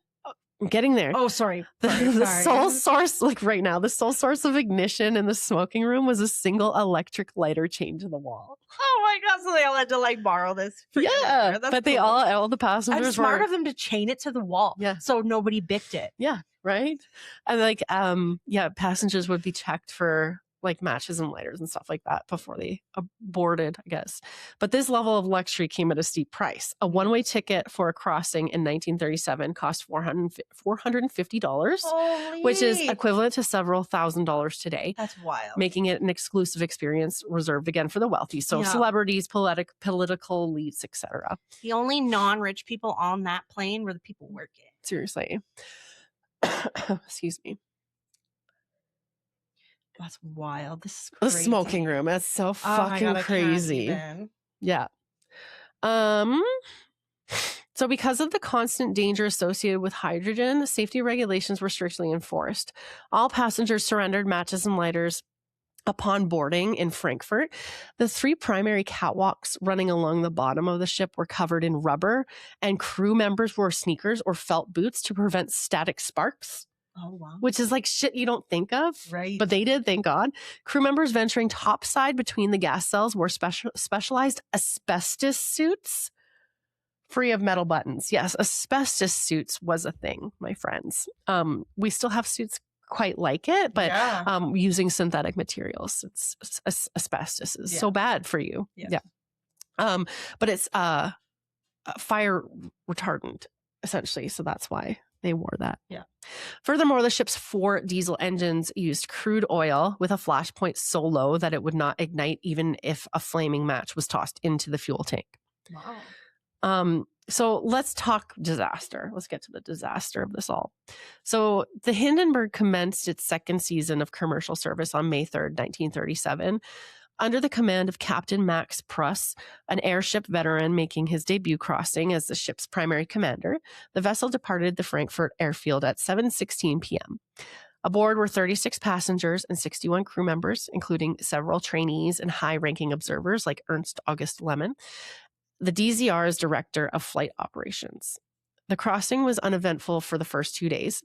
I'm getting there. Oh, sorry. The sole source, like right now, the sole source of ignition in the smoking room was a single electric lighter chained to the wall. Oh my god! So they all had to like borrow this. Yeah, but they all the passengers It's smart were of them to chain it to the wall. Yeah. So nobody bicked it. Yeah, right. And like passengers would be checked for like matches and lighters and stuff like that before they boarded, I guess. But this level of luxury came at a steep price. A one-way ticket for a crossing in 1937 cost $450, Holy. which is equivalent to several $1,000s today, That's wild. making it an exclusive experience reserved again for the wealthy. So Yeah. celebrities, political elites, etc. The only non-rich people on that plane were the people working. Seriously. Excuse me. That's wild. This is The crazy. smoking room. That's so Oh my fucking God, I can't crazy. even. Yeah. So because of the constant danger associated with hydrogen, safety regulations were strictly enforced. All passengers surrendered matches and lighters upon boarding in Frankfurt. The 3 primary catwalks running along the bottom of the ship were covered in rubber, and crew members wore sneakers or felt boots to prevent static sparks. Oh wow. Which is like shit you don't think of. Right. But they did, thank God. Crew members venturing topside between the gas cells wore specialized asbestos suits free of metal buttons. Yes, asbestos suits was a thing, my friends. We still have suits quite like it, but Yeah. using synthetic materials. It's asbestos is so bad for you. Yeah. But it's fire retardant, essentially. So that's why they wore that. Yeah. Furthermore, the ship's 4 diesel engines used crude oil with a flash point so low that it would not ignite even if a flaming match was tossed into the fuel tank. Wow. So let's talk disaster. Let's get to the disaster of this all. So the Hindenburg commenced its second season of commercial service on May 3rd, 1937. Under the command of Captain Max Pruss, an airship veteran making his debut crossing as the ship's primary commander, the vessel departed the Frankfurt airfield at 7:16 p.m. Aboard were 36 passengers and 61 crew members, including several trainees and high-ranking observers like Ernst August Lehmann, the DZR's director of flight operations. The crossing was uneventful for the first 2 days.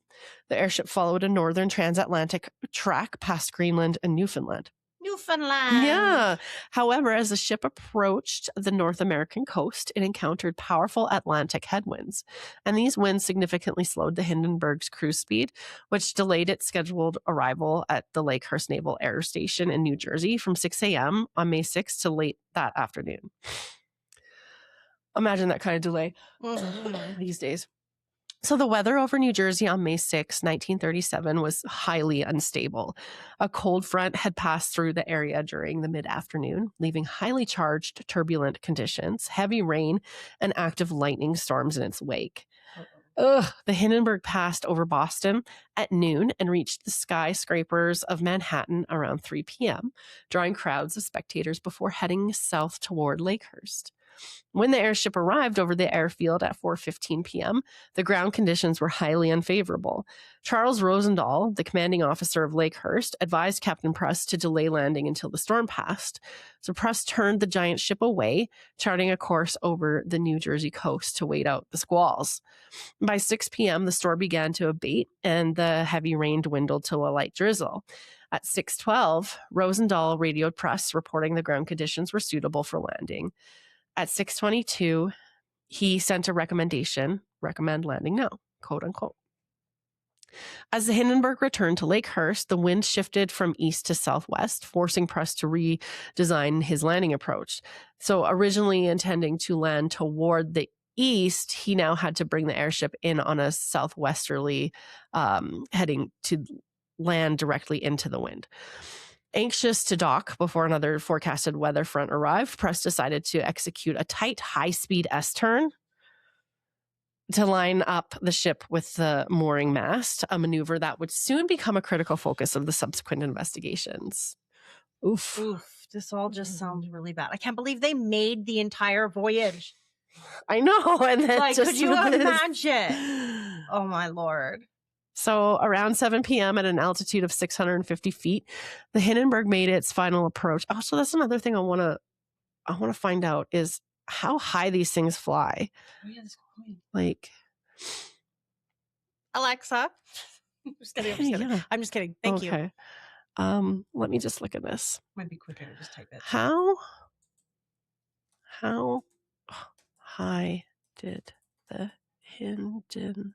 The airship followed a northern transatlantic track past Greenland and Newfoundland. Newfoundland. Yeah. However, as the ship approached the North American coast, it encountered powerful Atlantic headwinds. And these winds significantly slowed the Hindenburg's cruise speed, which delayed its scheduled arrival at the Lakehurst Naval Air Station in New Jersey from 6 a.m. on May 6th to late that afternoon. Imagine that kind of delay these days. So the weather over New Jersey on May 6, 1937 was highly unstable. A cold front had passed through the area during the mid-afternoon, leaving highly charged, turbulent conditions, heavy rain, and active lightning storms in its wake. The Hindenburg passed over Boston at noon and reached the skyscrapers of Manhattan around 3 p.m., drawing crowds of spectators before heading south toward Lakehurst. When the airship arrived over the airfield at 4:15 p.m., the ground conditions were highly unfavorable. Charles Rosendahl, the commanding officer of Lakehurst, advised Captain Pruss to delay landing until the storm passed. So Pruss turned the giant ship away, charting a course over the New Jersey coast to wait out the squalls. By 6 p.m., the storm began to abate and the heavy rain dwindled to a light drizzle. At 6:12, Rosendahl radioed Pruss, reporting the ground conditions were suitable for landing. At 6:22, he sent a recommend landing now, quote unquote. As the Hindenburg returned to Lakehurst, the wind shifted from east to southwest, forcing Pruss to redesign his landing approach. So originally intending to land toward the east, he now had to bring the airship in on a southwesterly heading to land directly into the wind. Anxious to dock before another forecasted weather front arrived, Press decided to execute a tight, high-speed S-turn to line up the ship with the mooring mast, a maneuver that would soon become a critical focus of the subsequent investigations. Oof. Oof. This all just sounds really bad. I can't believe they made the entire voyage. I know. And then Like, just could you this- imagine? Oh my Lord. So around 7 p.m. at an altitude of 650 feet, the Hindenburg made its final approach. Oh, so that's another thing I want to find out is how high these things fly. Oh, yeah, that's cool. Like, Alexa. I'm just kidding. I'm just kidding. Yeah. I'm just kidding. Thank you. Okay. Let me just look at this. Might be quicker to just type it. How high did the Hindenburg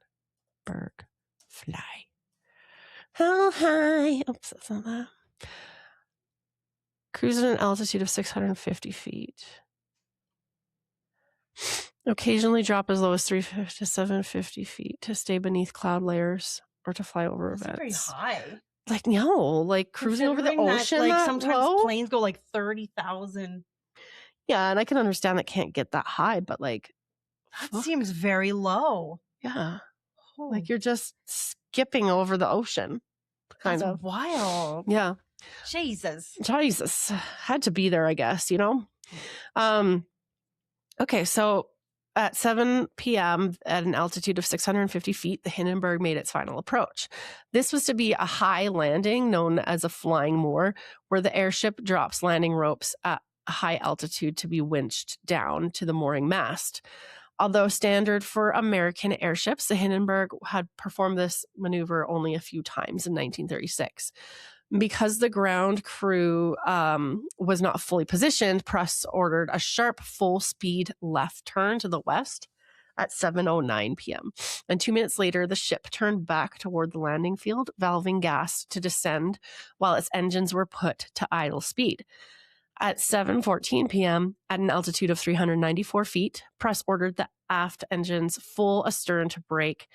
fly? How high? Oops, that's not that. Cruising at an altitude of 650 feet. Occasionally drop as low as 350 to 750 feet to stay beneath cloud layers or to fly over That's very events. high. Like, no, like cruising over the Considering ocean. That, like that sometimes low? planes go like 30,000. Yeah, and I can understand that can't get that high, but like, That fuck. seems very low. Yeah, Oh, like you're just skipping over the ocean, kind that's of. wild. Yeah. Jesus. Jesus, had to be there, I guess, you know? Okay, so at 7 p.m. at an altitude of 650 feet, the Hindenburg made its final approach. This was to be a high landing known as a flying moor, where the airship drops landing ropes at a high altitude to be winched down to the mooring mast. Although standard for American airships, the Hindenburg had performed this maneuver only a few times in 1936. Because the ground crew was not fully positioned, Press ordered a sharp full-speed left turn to the west at 7:09 p.m. And 2 minutes later, the ship turned back toward the landing field, valving gas to descend while its engines were put to idle speed. At 7:14 p.m., at an altitude of 394 feet, Press ordered the aft engines full astern to break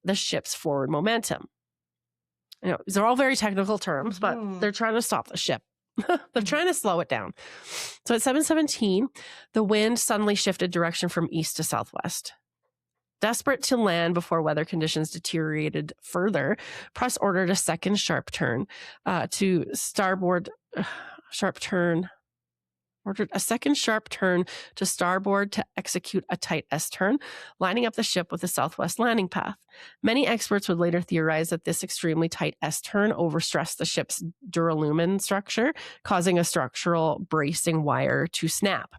the ship's forward momentum. You know, these are all very technical terms, but they're trying to stop the ship. They're trying to slow it down. So at 7:17, the wind suddenly shifted direction from east to southwest. Desperate to land before weather conditions deteriorated further, Press ordered a second sharp turn to starboard. Ordered a second sharp turn to starboard to execute a tight S-turn, lining up the ship with the southwest landing path. Many experts would later theorize that this extremely tight S-turn overstressed the ship's duralumin structure, causing a structural bracing wire to snap.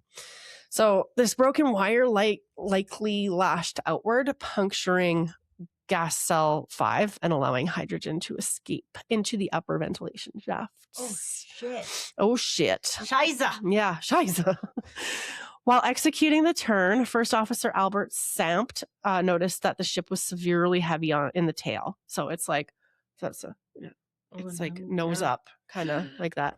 So this broken wire likely lashed outward, puncturing gas cell 5 and allowing hydrogen to escape into the upper ventilation shafts. Oh, shit. Oh, shit. Scheiße. Yeah, scheiße. While executing the turn, First Officer Albert Sampt noticed that the ship was severely heavy in the tail. So it's like, it's like nose up, kind of like that.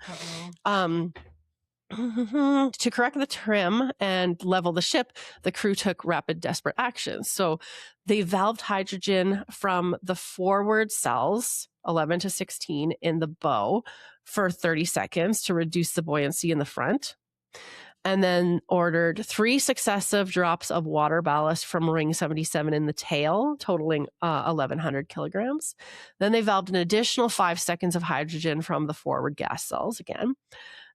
To correct the trim and level the ship, the crew took rapid, desperate action. So they valved hydrogen from the forward cells, 11 to 16, in the bow for 30 seconds to reduce the buoyancy in the front. And then ordered 3 successive drops of water ballast from ring 77 in the tail, totaling 1,100 kilograms. Then they valved an additional 5 seconds of hydrogen from the forward gas cells again.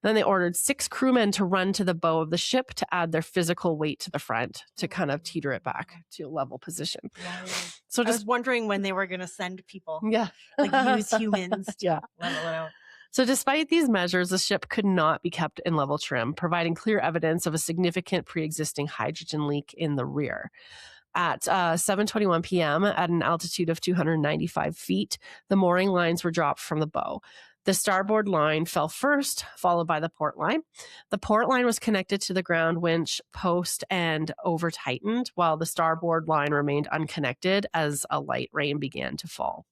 Then they ordered 6 crewmen to run to the bow of the ship to add their physical weight to the front to kind of teeter it back to a level position. Wow. So I was wondering when they were going to send people, yeah, like use humans to yeah. level it out. So despite these measures, the ship could not be kept in level trim, providing clear evidence of a significant pre-existing hydrogen leak in the rear. At 7:21 p.m., at an altitude of 295 feet, the mooring lines were dropped from the bow. The starboard line fell first, followed by the port line. The port line was connected to the ground winch post and over-tightened, while the starboard line remained unconnected as a light rain began to fall.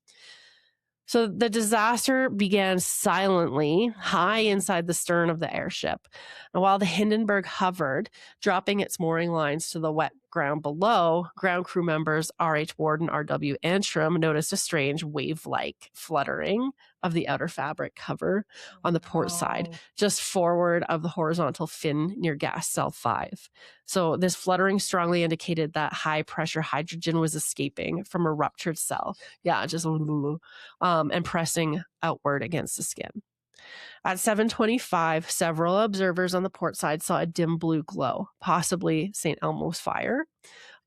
So the disaster began silently, high inside the stern of the airship. And while the Hindenburg hovered, dropping its mooring lines to the wet ground below, ground crew members R.H. Ward and R.W. Antrim noticed a strange wave-like fluttering of the outer fabric cover on the port side, just forward of the horizontal fin near gas cell 5. So this fluttering strongly indicated that high-pressure hydrogen was escaping from a ruptured cell. Yeah, just and pressing outward against the skin. At 7:25, several observers on the port side saw a dim blue glow, possibly St. Elmo's fire,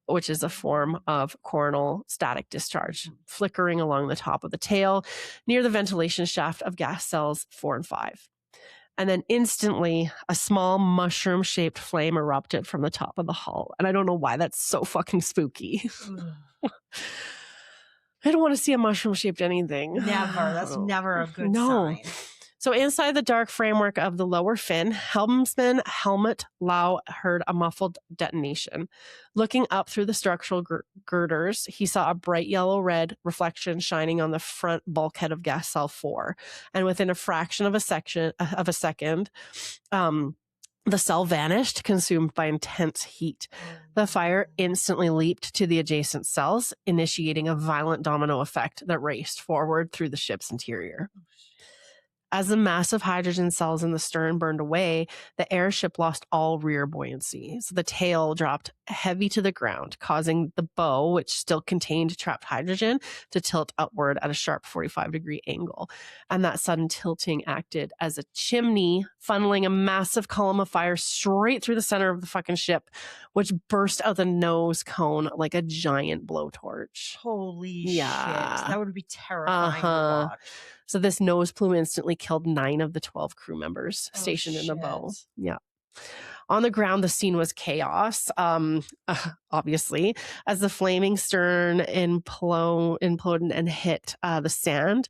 which is a form of coronal static discharge, flickering along the top of the tail near the ventilation shaft of gas cells 4 and 5. And then instantly, a small mushroom-shaped flame erupted from the top of the hull. And I don't know why that's so fucking spooky. I don't want to see a mushroom-shaped anything. Never. That's never a good sign. So inside the dark framework of the lower fin, helmsman Helmut Lau heard a muffled detonation. Looking up through the structural girders, he saw a bright yellow-red reflection shining on the front bulkhead of gas cell 4. And within a fraction of a second, the cell vanished, consumed by intense heat. The fire instantly leaped to the adjacent cells, initiating a violent domino effect that raced forward through the ship's interior. As the massive hydrogen cells in the stern burned away, the airship lost all rear buoyancy. So the tail dropped heavy to the ground, causing the bow, which still contained trapped hydrogen, to tilt upward at a sharp 45-degree angle. And that sudden tilting acted as a chimney, funneling a massive column of fire straight through the center of the fucking ship, which burst out the nose cone like a giant blowtorch. Holy shit. That would be terrifying to watch. So this nose plume instantly killed 9 of the 12 crew members stationed in the bow. Yeah. On the ground, the scene was chaos, obviously, as the flaming stern imploded and hit the sand.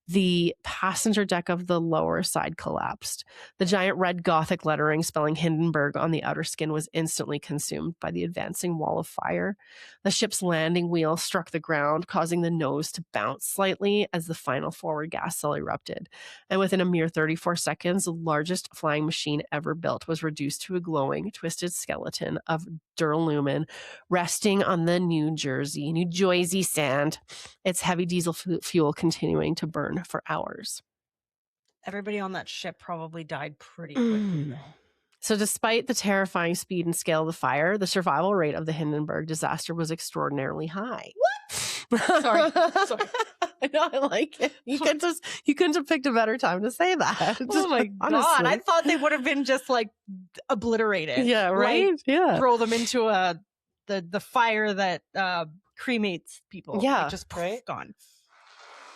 The passenger deck of the lower side collapsed. The giant red Gothic lettering spelling Hindenburg on the outer skin was instantly consumed by the advancing wall of fire. The ship's landing wheel struck the ground, causing the nose to bounce slightly as the final forward gas cell erupted. And within a mere 34 seconds, the largest flying machine ever built was reduced to a glowing, twisted skeleton of duralumin resting on the New Jersey sand, its heavy diesel fuel continuing to burn for hours. Everybody on that ship probably died pretty quickly. So despite the terrifying speed and scale of the fire, the survival rate of the Hindenburg disaster was extraordinarily high. What? Sorry. I know, I like it. You couldn't have picked a better time to say that. Oh my God. I thought they would have been just like obliterated. Yeah, right? Like, yeah. Throw them into the fire that cremates people. Yeah. Like, just gone.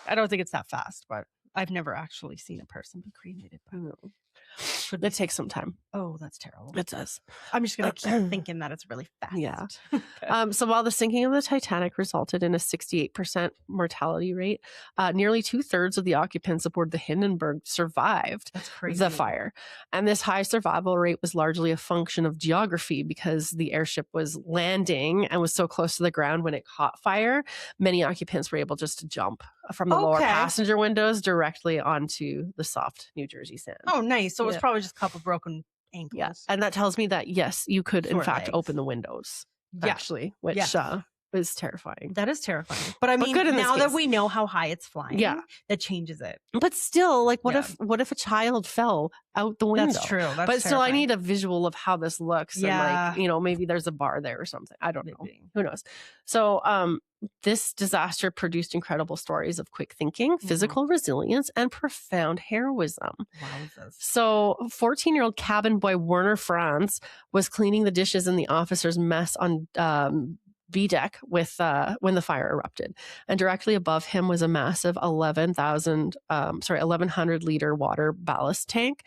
I don't think it's that fast, but I've never actually seen a person be cremated. It takes some time. Oh, that's terrible. It does. I'm just going to keep thinking that it's really fast. Yeah. Okay. So while the sinking of the Titanic resulted in a 68% mortality rate, nearly 2/3 of the occupants aboard the Hindenburg survived the fire. And this high survival rate was largely a function of geography because the airship was landing and was so close to the ground when it caught fire. Many occupants were able just to jump from the lower passenger windows directly onto the soft New Jersey sand. Oh, nice. So it was probably just a couple broken ankles. Yeah. And that tells me that, yes, you could, in fact, legs. open the windows, actually, which is terrifying. That is terrifying. But I mean, good in this now that case. we know how high it's flying, that changes it. But still, like, what if a child fell out the window? That's true. But still, I need a visual of how this looks. Yeah. And, like, maybe there's a bar there or something. I don't know. Who knows? So, this disaster produced incredible stories of quick thinking, physical resilience, and profound heroism. Wowzers. So 14-year-old cabin boy Werner Franz was cleaning the dishes in the officer's mess on B deck when the fire erupted. And directly above him was a massive 1,100 liter water ballast tank.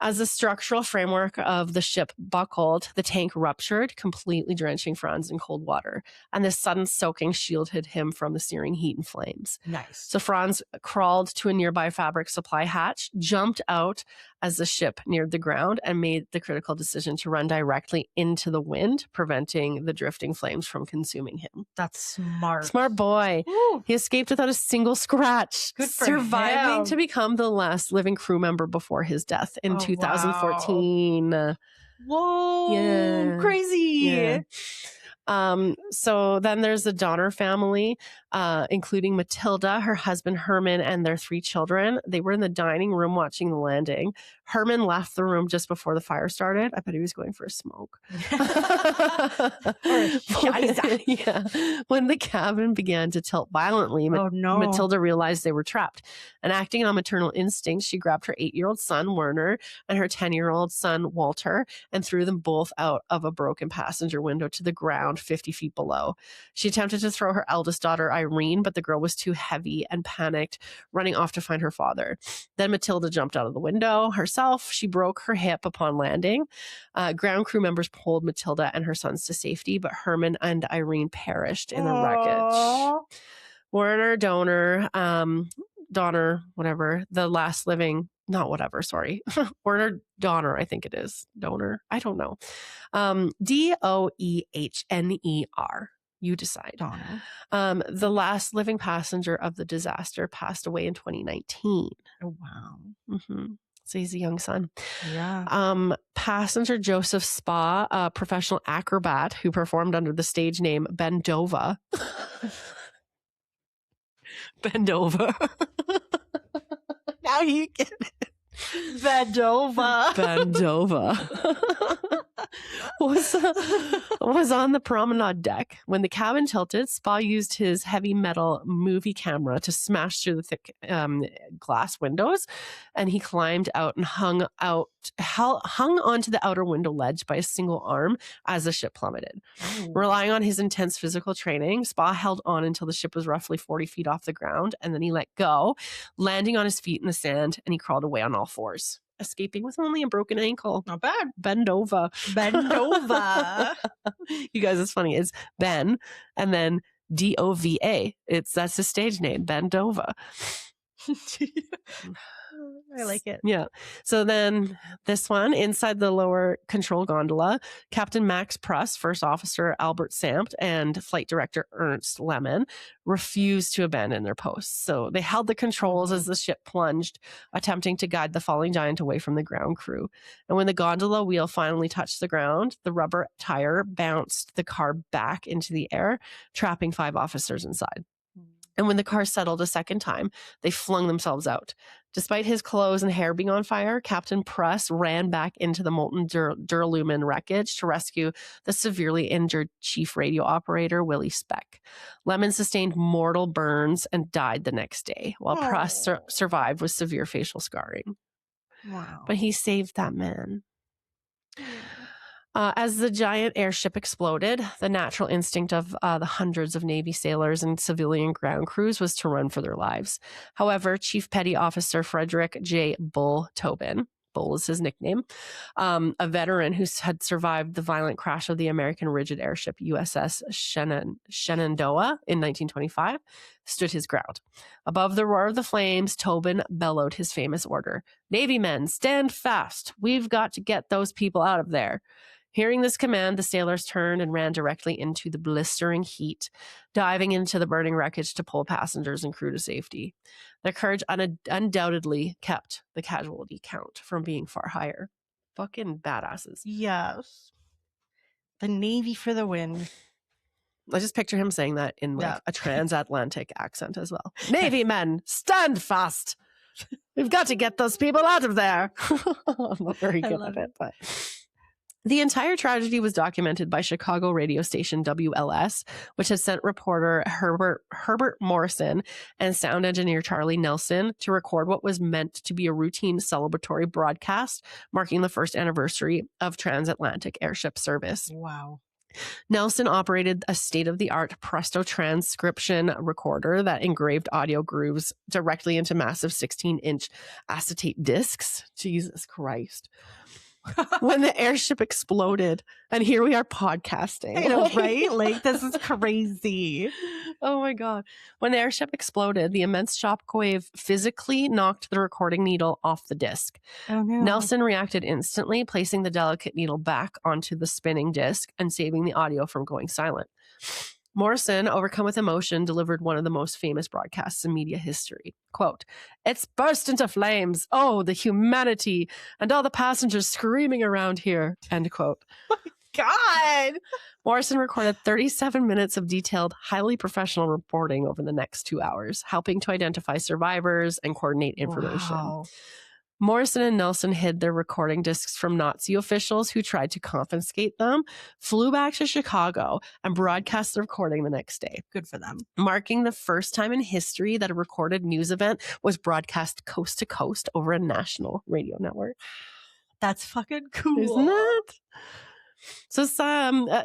As the structural framework of the ship buckled, the tank ruptured, completely drenching Franz in cold water. And this sudden soaking shielded him from the searing heat and flames. Nice. So Franz crawled to a nearby fabric supply hatch, jumped out as the ship neared the ground, and made the critical decision to run directly into the wind, preventing the drifting flames from consuming him. That's smart. Smart boy. Woo. He escaped without a single scratch, Good for surviving him. to become the last living crew member before his death in 2014. Whoa. Yeah. Crazy. Yeah. So then there's the Donner family, including Matilda, her husband Herman, and their 3 children. They were in the dining room watching the landing. Herman left the room just before the fire started. I bet he was going for a smoke. Yeah. When the cabin began to tilt violently, Matilda realized they were trapped. And acting on maternal instinct, she grabbed her 8-year-old son, Werner, and her 10-year-old son, Walter, and threw them both out of a broken passenger window to the ground 50 feet below. She attempted to throw her eldest daughter, Irene, but the girl was too heavy and panicked, running off to find her father. Then Matilda jumped out of the window herself. She broke her hip upon landing. Ground crew members pulled Matilda and her sons to safety, but Herman and Irene perished in the wreckage. Werner Donner, whatever, the last living, not whatever, sorry. Werner Donner, I think it is. Donor, I don't know. Doehner. You decide. Donner. The last living passenger of the disaster passed away in 2019. Oh, wow. Mm-hmm. So he's a young son. Yeah. Passenger Joseph Spa, a professional acrobat who performed under the stage name Bendova. Bendova. Now you get it. Bendova. was on the promenade deck. When the cabin tilted, Spa used his heavy metal movie camera to smash through the thick glass windows, and he climbed out and hung onto the outer window ledge by a single arm as the ship plummeted. Ooh. Relying on his intense physical training, Spa held on until the ship was roughly 40 feet off the ground, and then he let go, landing on his feet in the sand, and he crawled away on all fours, escaping with only a broken ankle. Not bad. Bendova. You guys, it's funny. It's Ben and then Dova. That's his stage name, Bendova. I like it. Yeah. So then this one, inside the lower control gondola, Captain Max Pruss, First Officer Albert Sampt, and Flight Director Ernst Lehmann refused to abandon their posts. So they held the controls as the ship plunged, attempting to guide the falling giant away from the ground crew. And when the gondola wheel finally touched the ground, the rubber tire bounced the car back into the air, trapping 5 officers inside. And when the car settled a second time, they flung themselves out. Despite his clothes and hair being on fire, Captain Pruss ran back into the molten duralumin wreckage to rescue the severely injured chief radio operator, Willie Speck. Lemon sustained mortal burns and died the next day, while Pruss survived with severe facial scarring. Wow. But he saved that man. As the giant airship exploded, the natural instinct of the hundreds of Navy sailors and civilian ground crews was to run for their lives. However, Chief Petty Officer Frederick J. Bull Tobin, Bull is his nickname, a veteran who had survived the violent crash of the American rigid airship USS Shenandoah in 1925, stood his ground. Above the roar of the flames, Tobin bellowed his famous order, "Navy men, stand fast. We've got to get those people out of there." Hearing this command, the sailors turned and ran directly into the blistering heat, diving into the burning wreckage to pull passengers and crew to safety. Their courage undoubtedly kept the casualty count from being far higher. Fucking badasses. Yes. The Navy for the win. I just picture him saying that in like a transatlantic accent as well. Navy men, stand fast. We've got to get those people out of there. I'm not very good at it, but... The entire tragedy was documented by Chicago radio station WLS, which had sent reporter Herbert Morrison and sound engineer Charlie Nelson to record what was meant to be a routine celebratory broadcast marking the first anniversary of transatlantic airship service. Wow. Nelson operated a state-of-the-art Presto transcription recorder that engraved audio grooves directly into massive 16-inch acetate discs. Jesus Christ. When the airship exploded, and here we are podcasting. I know, right? Like, this is crazy. Oh my God. When the airship exploded, the immense shockwave physically knocked the recording needle off the disc. Oh, no. Nelson reacted instantly, placing the delicate needle back onto the spinning disc and saving the audio from going silent. Morrison, overcome with emotion, delivered one of the most famous broadcasts in media history. Quote, "It's burst into flames. Oh, the humanity and all the passengers screaming around here." End quote. God. Morrison recorded 37 minutes of detailed, highly professional reporting over the next 2 hours, helping to identify survivors and coordinate information. Wow. Morrison and Nelson hid their recording discs from Nazi officials who tried to confiscate them, flew back to Chicago, and broadcast the recording the next day, Good for them. marking the first time in history that a recorded news event was broadcast coast to coast over a national radio network. That's fucking cool. Isn't it? So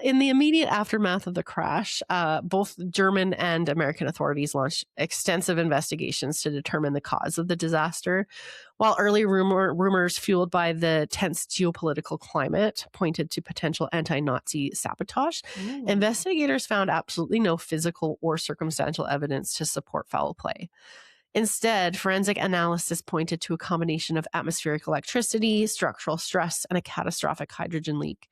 in the immediate aftermath of the crash, both German and American authorities launched extensive investigations to determine the cause of the disaster. While early rumors fueled by the tense geopolitical climate pointed to potential anti-Nazi sabotage, investigators found absolutely no physical or circumstantial evidence to support foul play. Instead, forensic analysis pointed to a combination of atmospheric electricity, structural stress, and a catastrophic hydrogen leak.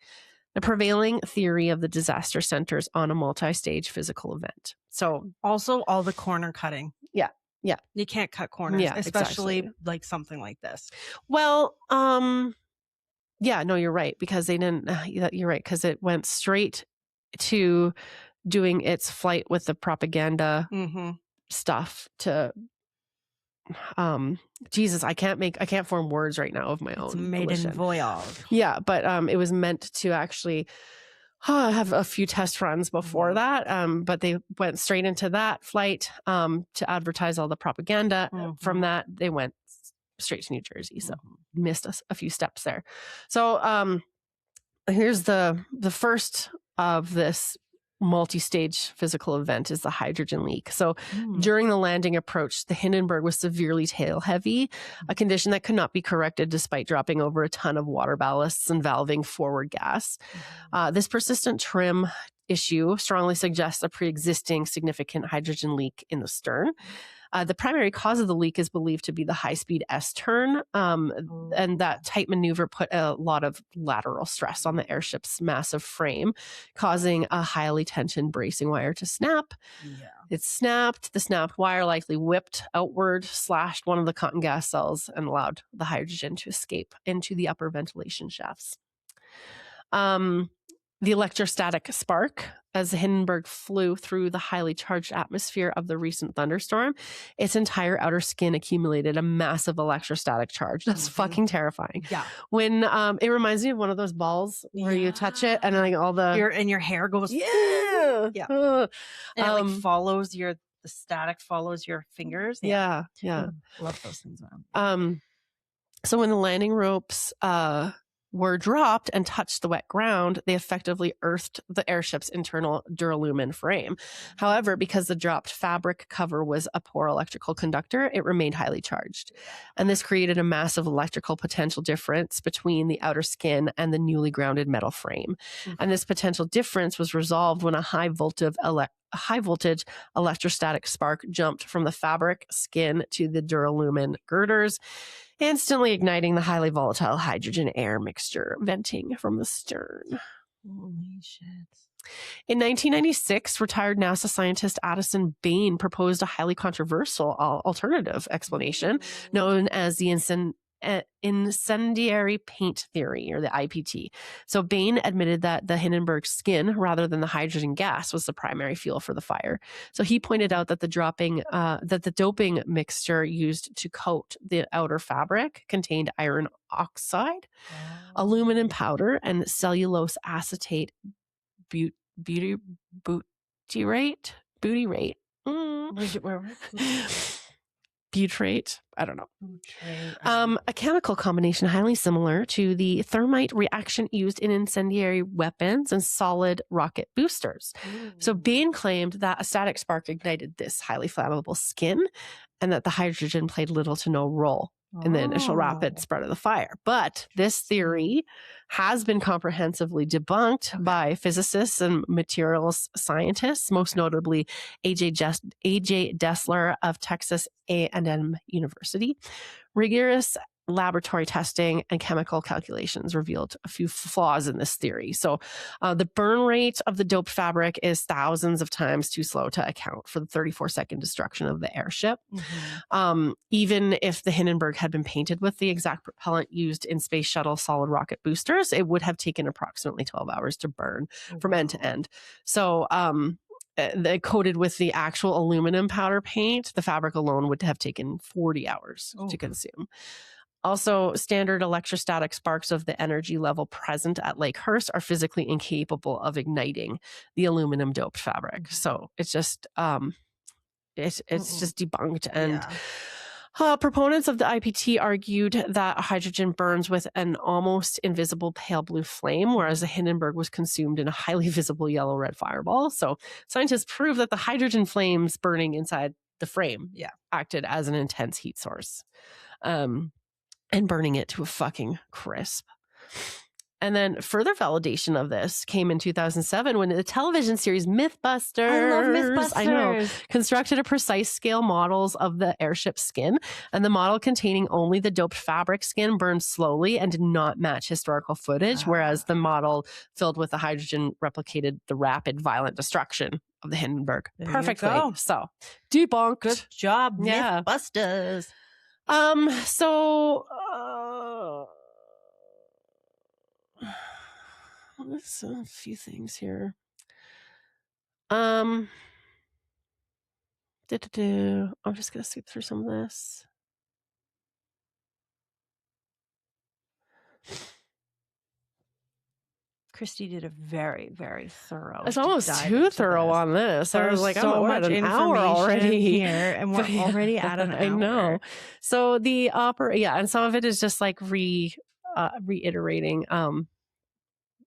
The prevailing theory of the disaster centers on a multi-stage physical event. So Also, all the corner cutting. Yeah. You can't cut corners, Yeah, especially exactly. like something like this. Well, yeah, no, you're right, because they didn't, you're right, because it went straight to doing its flight with the propaganda stuff to, Jesus, I can't form words right now of my It's own maiden volition. voyage. Yeah, but it was meant to actually have a few test runs before that, but they went straight into that flight to advertise all the propaganda. From that, they went straight to New Jersey, so missed a few steps there. So here's the first of this multi-stage physical event is the hydrogen leak. So during the landing approach, the Hindenburg was severely tail heavy, a condition that could not be corrected despite dropping over a ton of water ballasts and valving forward gas. This persistent trim issue strongly suggests a pre-existing significant hydrogen leak in the stern. The primary cause of the leak is believed to be the high-speed S-turn, and that tight maneuver put a lot of lateral stress on the airship's massive frame, causing a highly tensioned bracing wire to snap. Yeah. It snapped. The snapped wire likely whipped outward, slashed one of the cotton gas cells, and allowed the hydrogen to escape into the upper ventilation shafts. The electrostatic spark, as the Hindenburg flew through the highly charged atmosphere of the recent thunderstorm, its entire outer skin accumulated a massive electrostatic charge. That's fucking terrifying. Yeah. When it reminds me of one of those balls where you touch it and like all the Your hair goes. yeah. And it like follows the static follows your fingers. Yeah. Love those things, man. So when the landing ropes were dropped and touched the wet ground, they effectively earthed the airship's internal duralumin frame. However, because the dropped fabric cover was a poor electrical conductor, it remained highly charged. And this created a massive electrical potential difference between the outer skin and the newly grounded metal frame. And this potential difference was resolved when a high voltage electrostatic spark jumped from the fabric skin to the duralumin girders, instantly igniting the highly volatile hydrogen air mixture venting from the stern. Holy shit. In 1996, retired NASA scientist Addison Bain proposed a highly controversial alternative explanation known as the incendiary paint theory, or the IPT. So Bain admitted that the Hindenburg skin, rather than the hydrogen gas, was the primary fuel for the fire. So he pointed out that the doping mixture used to coat the outer fabric contained iron oxide, aluminum powder, and cellulose acetate butyrate. Butyrate. I don't know. A chemical combination highly similar to the thermite reaction used in incendiary weapons and solid rocket boosters. So Bain claimed that a static spark ignited this highly flammable skin and that the hydrogen played little to no role in the initial rapid spread of the fire. But this theory has been comprehensively debunked by physicists and materials scientists, most notably A.J. Dessler of Texas A&M University. Rigorous laboratory testing and chemical calculations revealed a few flaws in this theory. So the burn rate of the doped fabric is thousands of times too slow to account for the 34-second destruction of the airship. Even if the Hindenburg had been painted with the exact propellant used in space shuttle solid rocket boosters, it would have taken approximately 12 hours to burn from end to end. So coated with the actual aluminum powder paint, the fabric alone would have taken 40 hours to consume. Also, standard electrostatic sparks of the energy level present at Lakehurst are physically incapable of igniting the aluminum doped fabric. So it's just it's just debunked. And proponents of the IPT argued that hydrogen burns with an almost invisible pale blue flame, whereas the Hindenburg was consumed in a highly visible yellow-red fireball. So scientists proved that the hydrogen flames burning inside the frame acted as an intense heat source. And burning it to a fucking crisp. And then further validation of this came in 2007 when the television series Mythbusters, I love Mythbusters. I know, constructed a precise scale models of the airship skin, and the model containing only the doped fabric skin burned slowly and did not match historical footage, whereas the model filled with the hydrogen replicated the rapid, violent destruction of the Hindenburg perfectly. So debunked. Good job, Mythbusters. There's a few things here. I'm just gonna skip through some of this. Christy did a very, very thorough. It's almost too thorough on this. I was like, so I'm much at an hour already here, and we're already at an hour. I know. So the and some of it is just like reiterating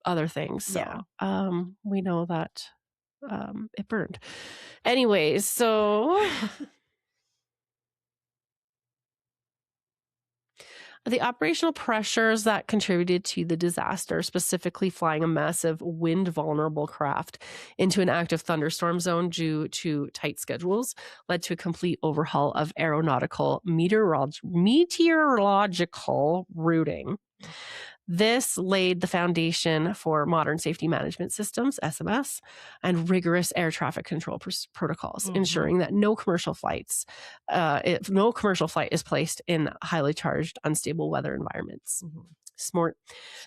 other things. So we know that it burned. Anyways, so the operational pressures that contributed to the disaster, specifically flying a massive wind-vulnerable craft into an active thunderstorm zone due to tight schedules, led to a complete overhaul of aeronautical meteorological routing. This laid the foundation for modern safety management systems, SMS, and rigorous air traffic control protocols, ensuring that no commercial flight is placed in highly charged, unstable weather environments. Smart.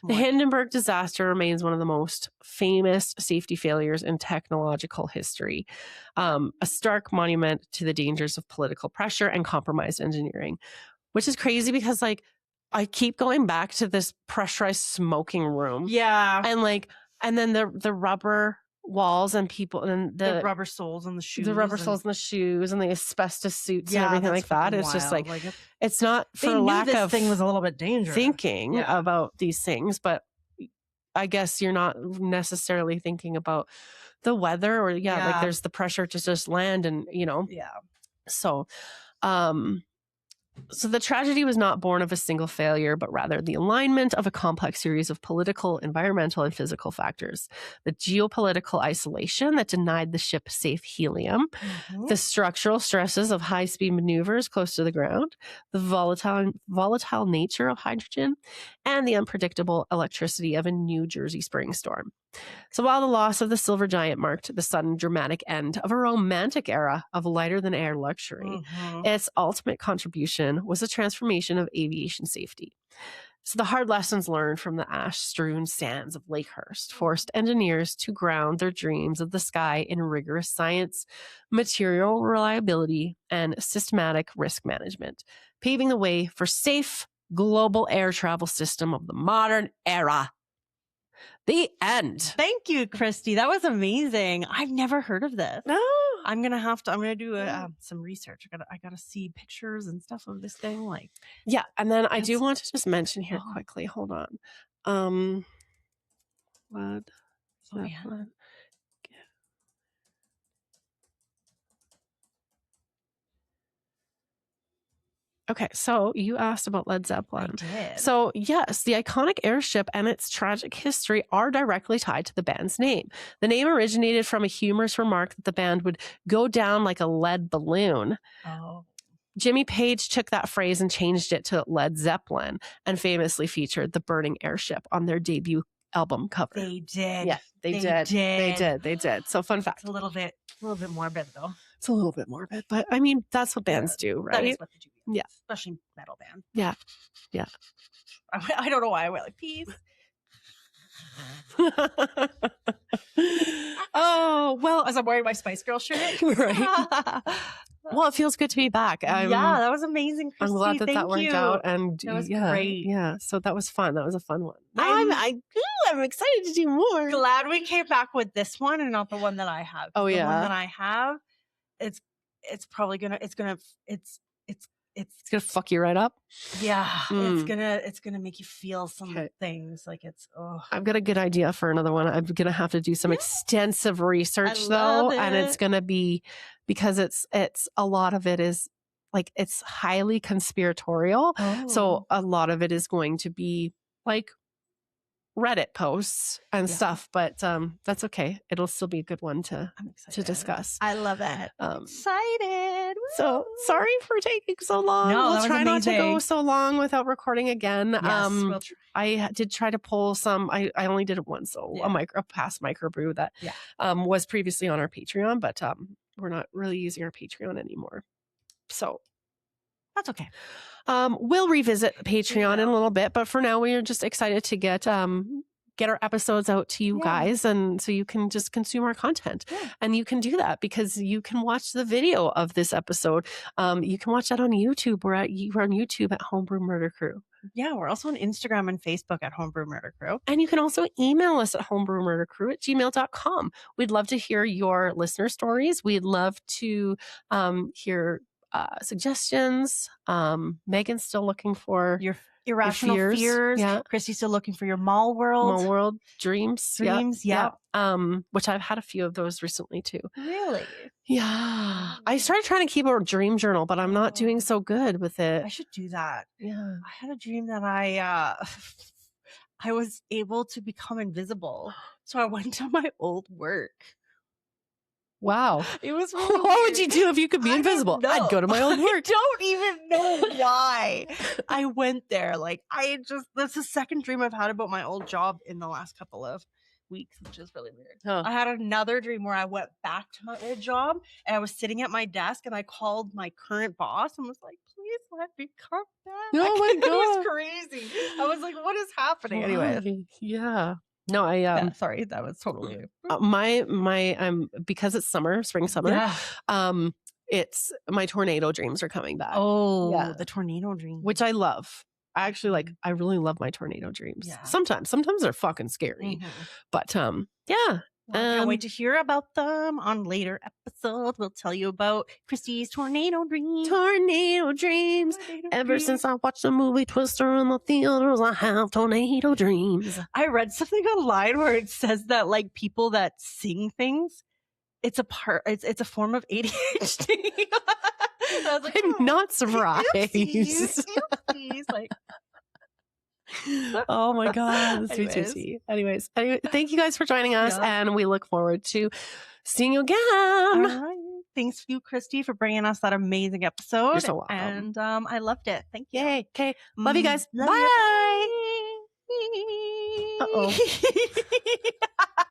The Hindenburg disaster remains one of the most famous safety failures in technological history, a stark monument to the dangers of political pressure and compromised engineering, which is crazy because, like, I keep going back to this pressurized smoking room. Yeah. And then the rubber walls and people and the rubber soles on the shoes. The rubber soles and the shoes and the asbestos suits and everything like that. It's just like it's not for lack of thing was a little bit dangerous. Thinking about these things, but I guess you're not necessarily thinking about the weather or like there's the pressure to just land and So the tragedy was not born of a single failure, but rather the alignment of a complex series of political, environmental, and physical factors. The geopolitical isolation that denied the ship safe helium, the structural stresses of high-speed maneuvers close to the ground, the volatile nature of hydrogen, and the unpredictable electricity of a New Jersey spring storm. So while the loss of the Silver Giant marked the sudden dramatic end of a romantic era of lighter-than-air luxury, its ultimate contribution was a transformation of aviation safety. So the hard lessons learned from the ash-strewn sands of Lakehurst forced engineers to ground their dreams of the sky in rigorous science, material reliability, and systematic risk management, paving the way for safe global air travel system of the modern era. The end. Thank you, Christy. That was amazing. I've never heard of this. No. I'm gonna do some research. I gotta see pictures and stuff of this thing. And then I do want to just mention here quickly. Hold on. Okay, so you asked about Led Zeppelin. I did. So yes, the iconic airship and its tragic history are directly tied to the band's name. The name originated from a humorous remark that the band would go down like a lead balloon. Jimmy Page took that phrase and changed it to Led Zeppelin and famously featured the burning airship on their debut album cover. They did. Yeah, they did. So fun fact. It's a little bit morbid though. It's a little bit morbid, but I mean, that's what bands do, right? That is what they do. Yeah. Especially metal band. Yeah. I don't know why I went like, peace. Oh, well, As I'm wearing my Spice Girl shirt. right. Well, it feels good to be back. Yeah, that was amazing, Christy. I'm glad that Thank worked you. out. And That was yeah, great. yeah. So that was fun. That was a fun one. I'm I'm excited to do more. glad we came back with this one and not the one that I have. Oh, The yeah? one that I have, it's probably gonna It's gonna fuck you right up. yeah, Mm. it's gonna make you feel some Okay. things like it's I've got a good idea for another one. I'm gonna have to do some Yeah. extensive research love though, and it's it. gonna be because it's a lot of it is like it's highly conspiratorial. Oh. So a lot of it is going to be like Reddit posts and Yeah. stuff, but that's okay. It'll still be a good one to I'm excited discuss. I love it. Um, Excited. So Woo. sorry for taking so long. No, that we'll was try not to go amazing. so long without recording again. Yes, we'll try. I did try to pull some. I only did it once, so Yeah. a past microbrew that Yeah. was previously on our Patreon, but we're not really using our Patreon anymore. So That's okay. we'll revisit Patreon in a little bit, but for now we are just excited to get our episodes out to you Yeah. guys, and so you can just consume our content. Yeah. And you can do that because you can watch the video of this episode. You can watch that on YouTube. We're on YouTube at Homebrew Murder Crew. Yeah, we're also on Instagram and Facebook at Homebrew Murder Crew. And you can also email us at homebrewmurdercrew@gmail.com. We'd love to hear your listener stories. We'd love to hear suggestions. Megan's still looking for Your irrational fears. Yeah. Christy's still looking for your mall world. Mall World Dreams. Yeah. Dreams. Yeah. Which I've had a few of those recently too. Really? Yeah. I started trying to keep a dream journal, but I'm not doing so good with it. I should do that. Yeah. I had a dream that I I was able to become invisible. So I went to my old work. Wow. It was really What would weird. you do if you could be I don't invisible? I'd know. go to my old I work. don't even know why I went there. Like that's the second dream I've had about my old job in the last couple of weeks, which is really weird. Huh. I had another dream where I went back to my old job and I was sitting at my desk and I called my current boss and was like, please let me come back. Oh my It was God. crazy. I was like, what is happening? Anyway. Yeah. No, I Yeah, sorry, that was totally my because it's spring summer. Yeah. It's my tornado dreams are coming back. Oh, Yeah. the tornado dream. Which I love. I actually I really love my tornado dreams. Yeah. Sometimes they're fucking scary. Mhm. But yeah. Well, I can't wait to hear about them on later episodes. We'll tell you about Christy's tornado dream. Tornado dreams. Ever since I watched the movie Twister in the theaters, I have tornado dreams. I read something online where it says that like people that sing things, it's a form of ADHD. I was like, I'm not surprised. oopsies. Like, Oh my God. That's Anyways. too tea. Anyways, thank you guys for joining us, Yeah. and we look forward to seeing you again. all right. Thanks you, Christy, for bringing us that amazing episode. You're so welcome. And I loved it. Thank you. Yay. Okay. Love you guys. Love Bye. you. Uh-oh.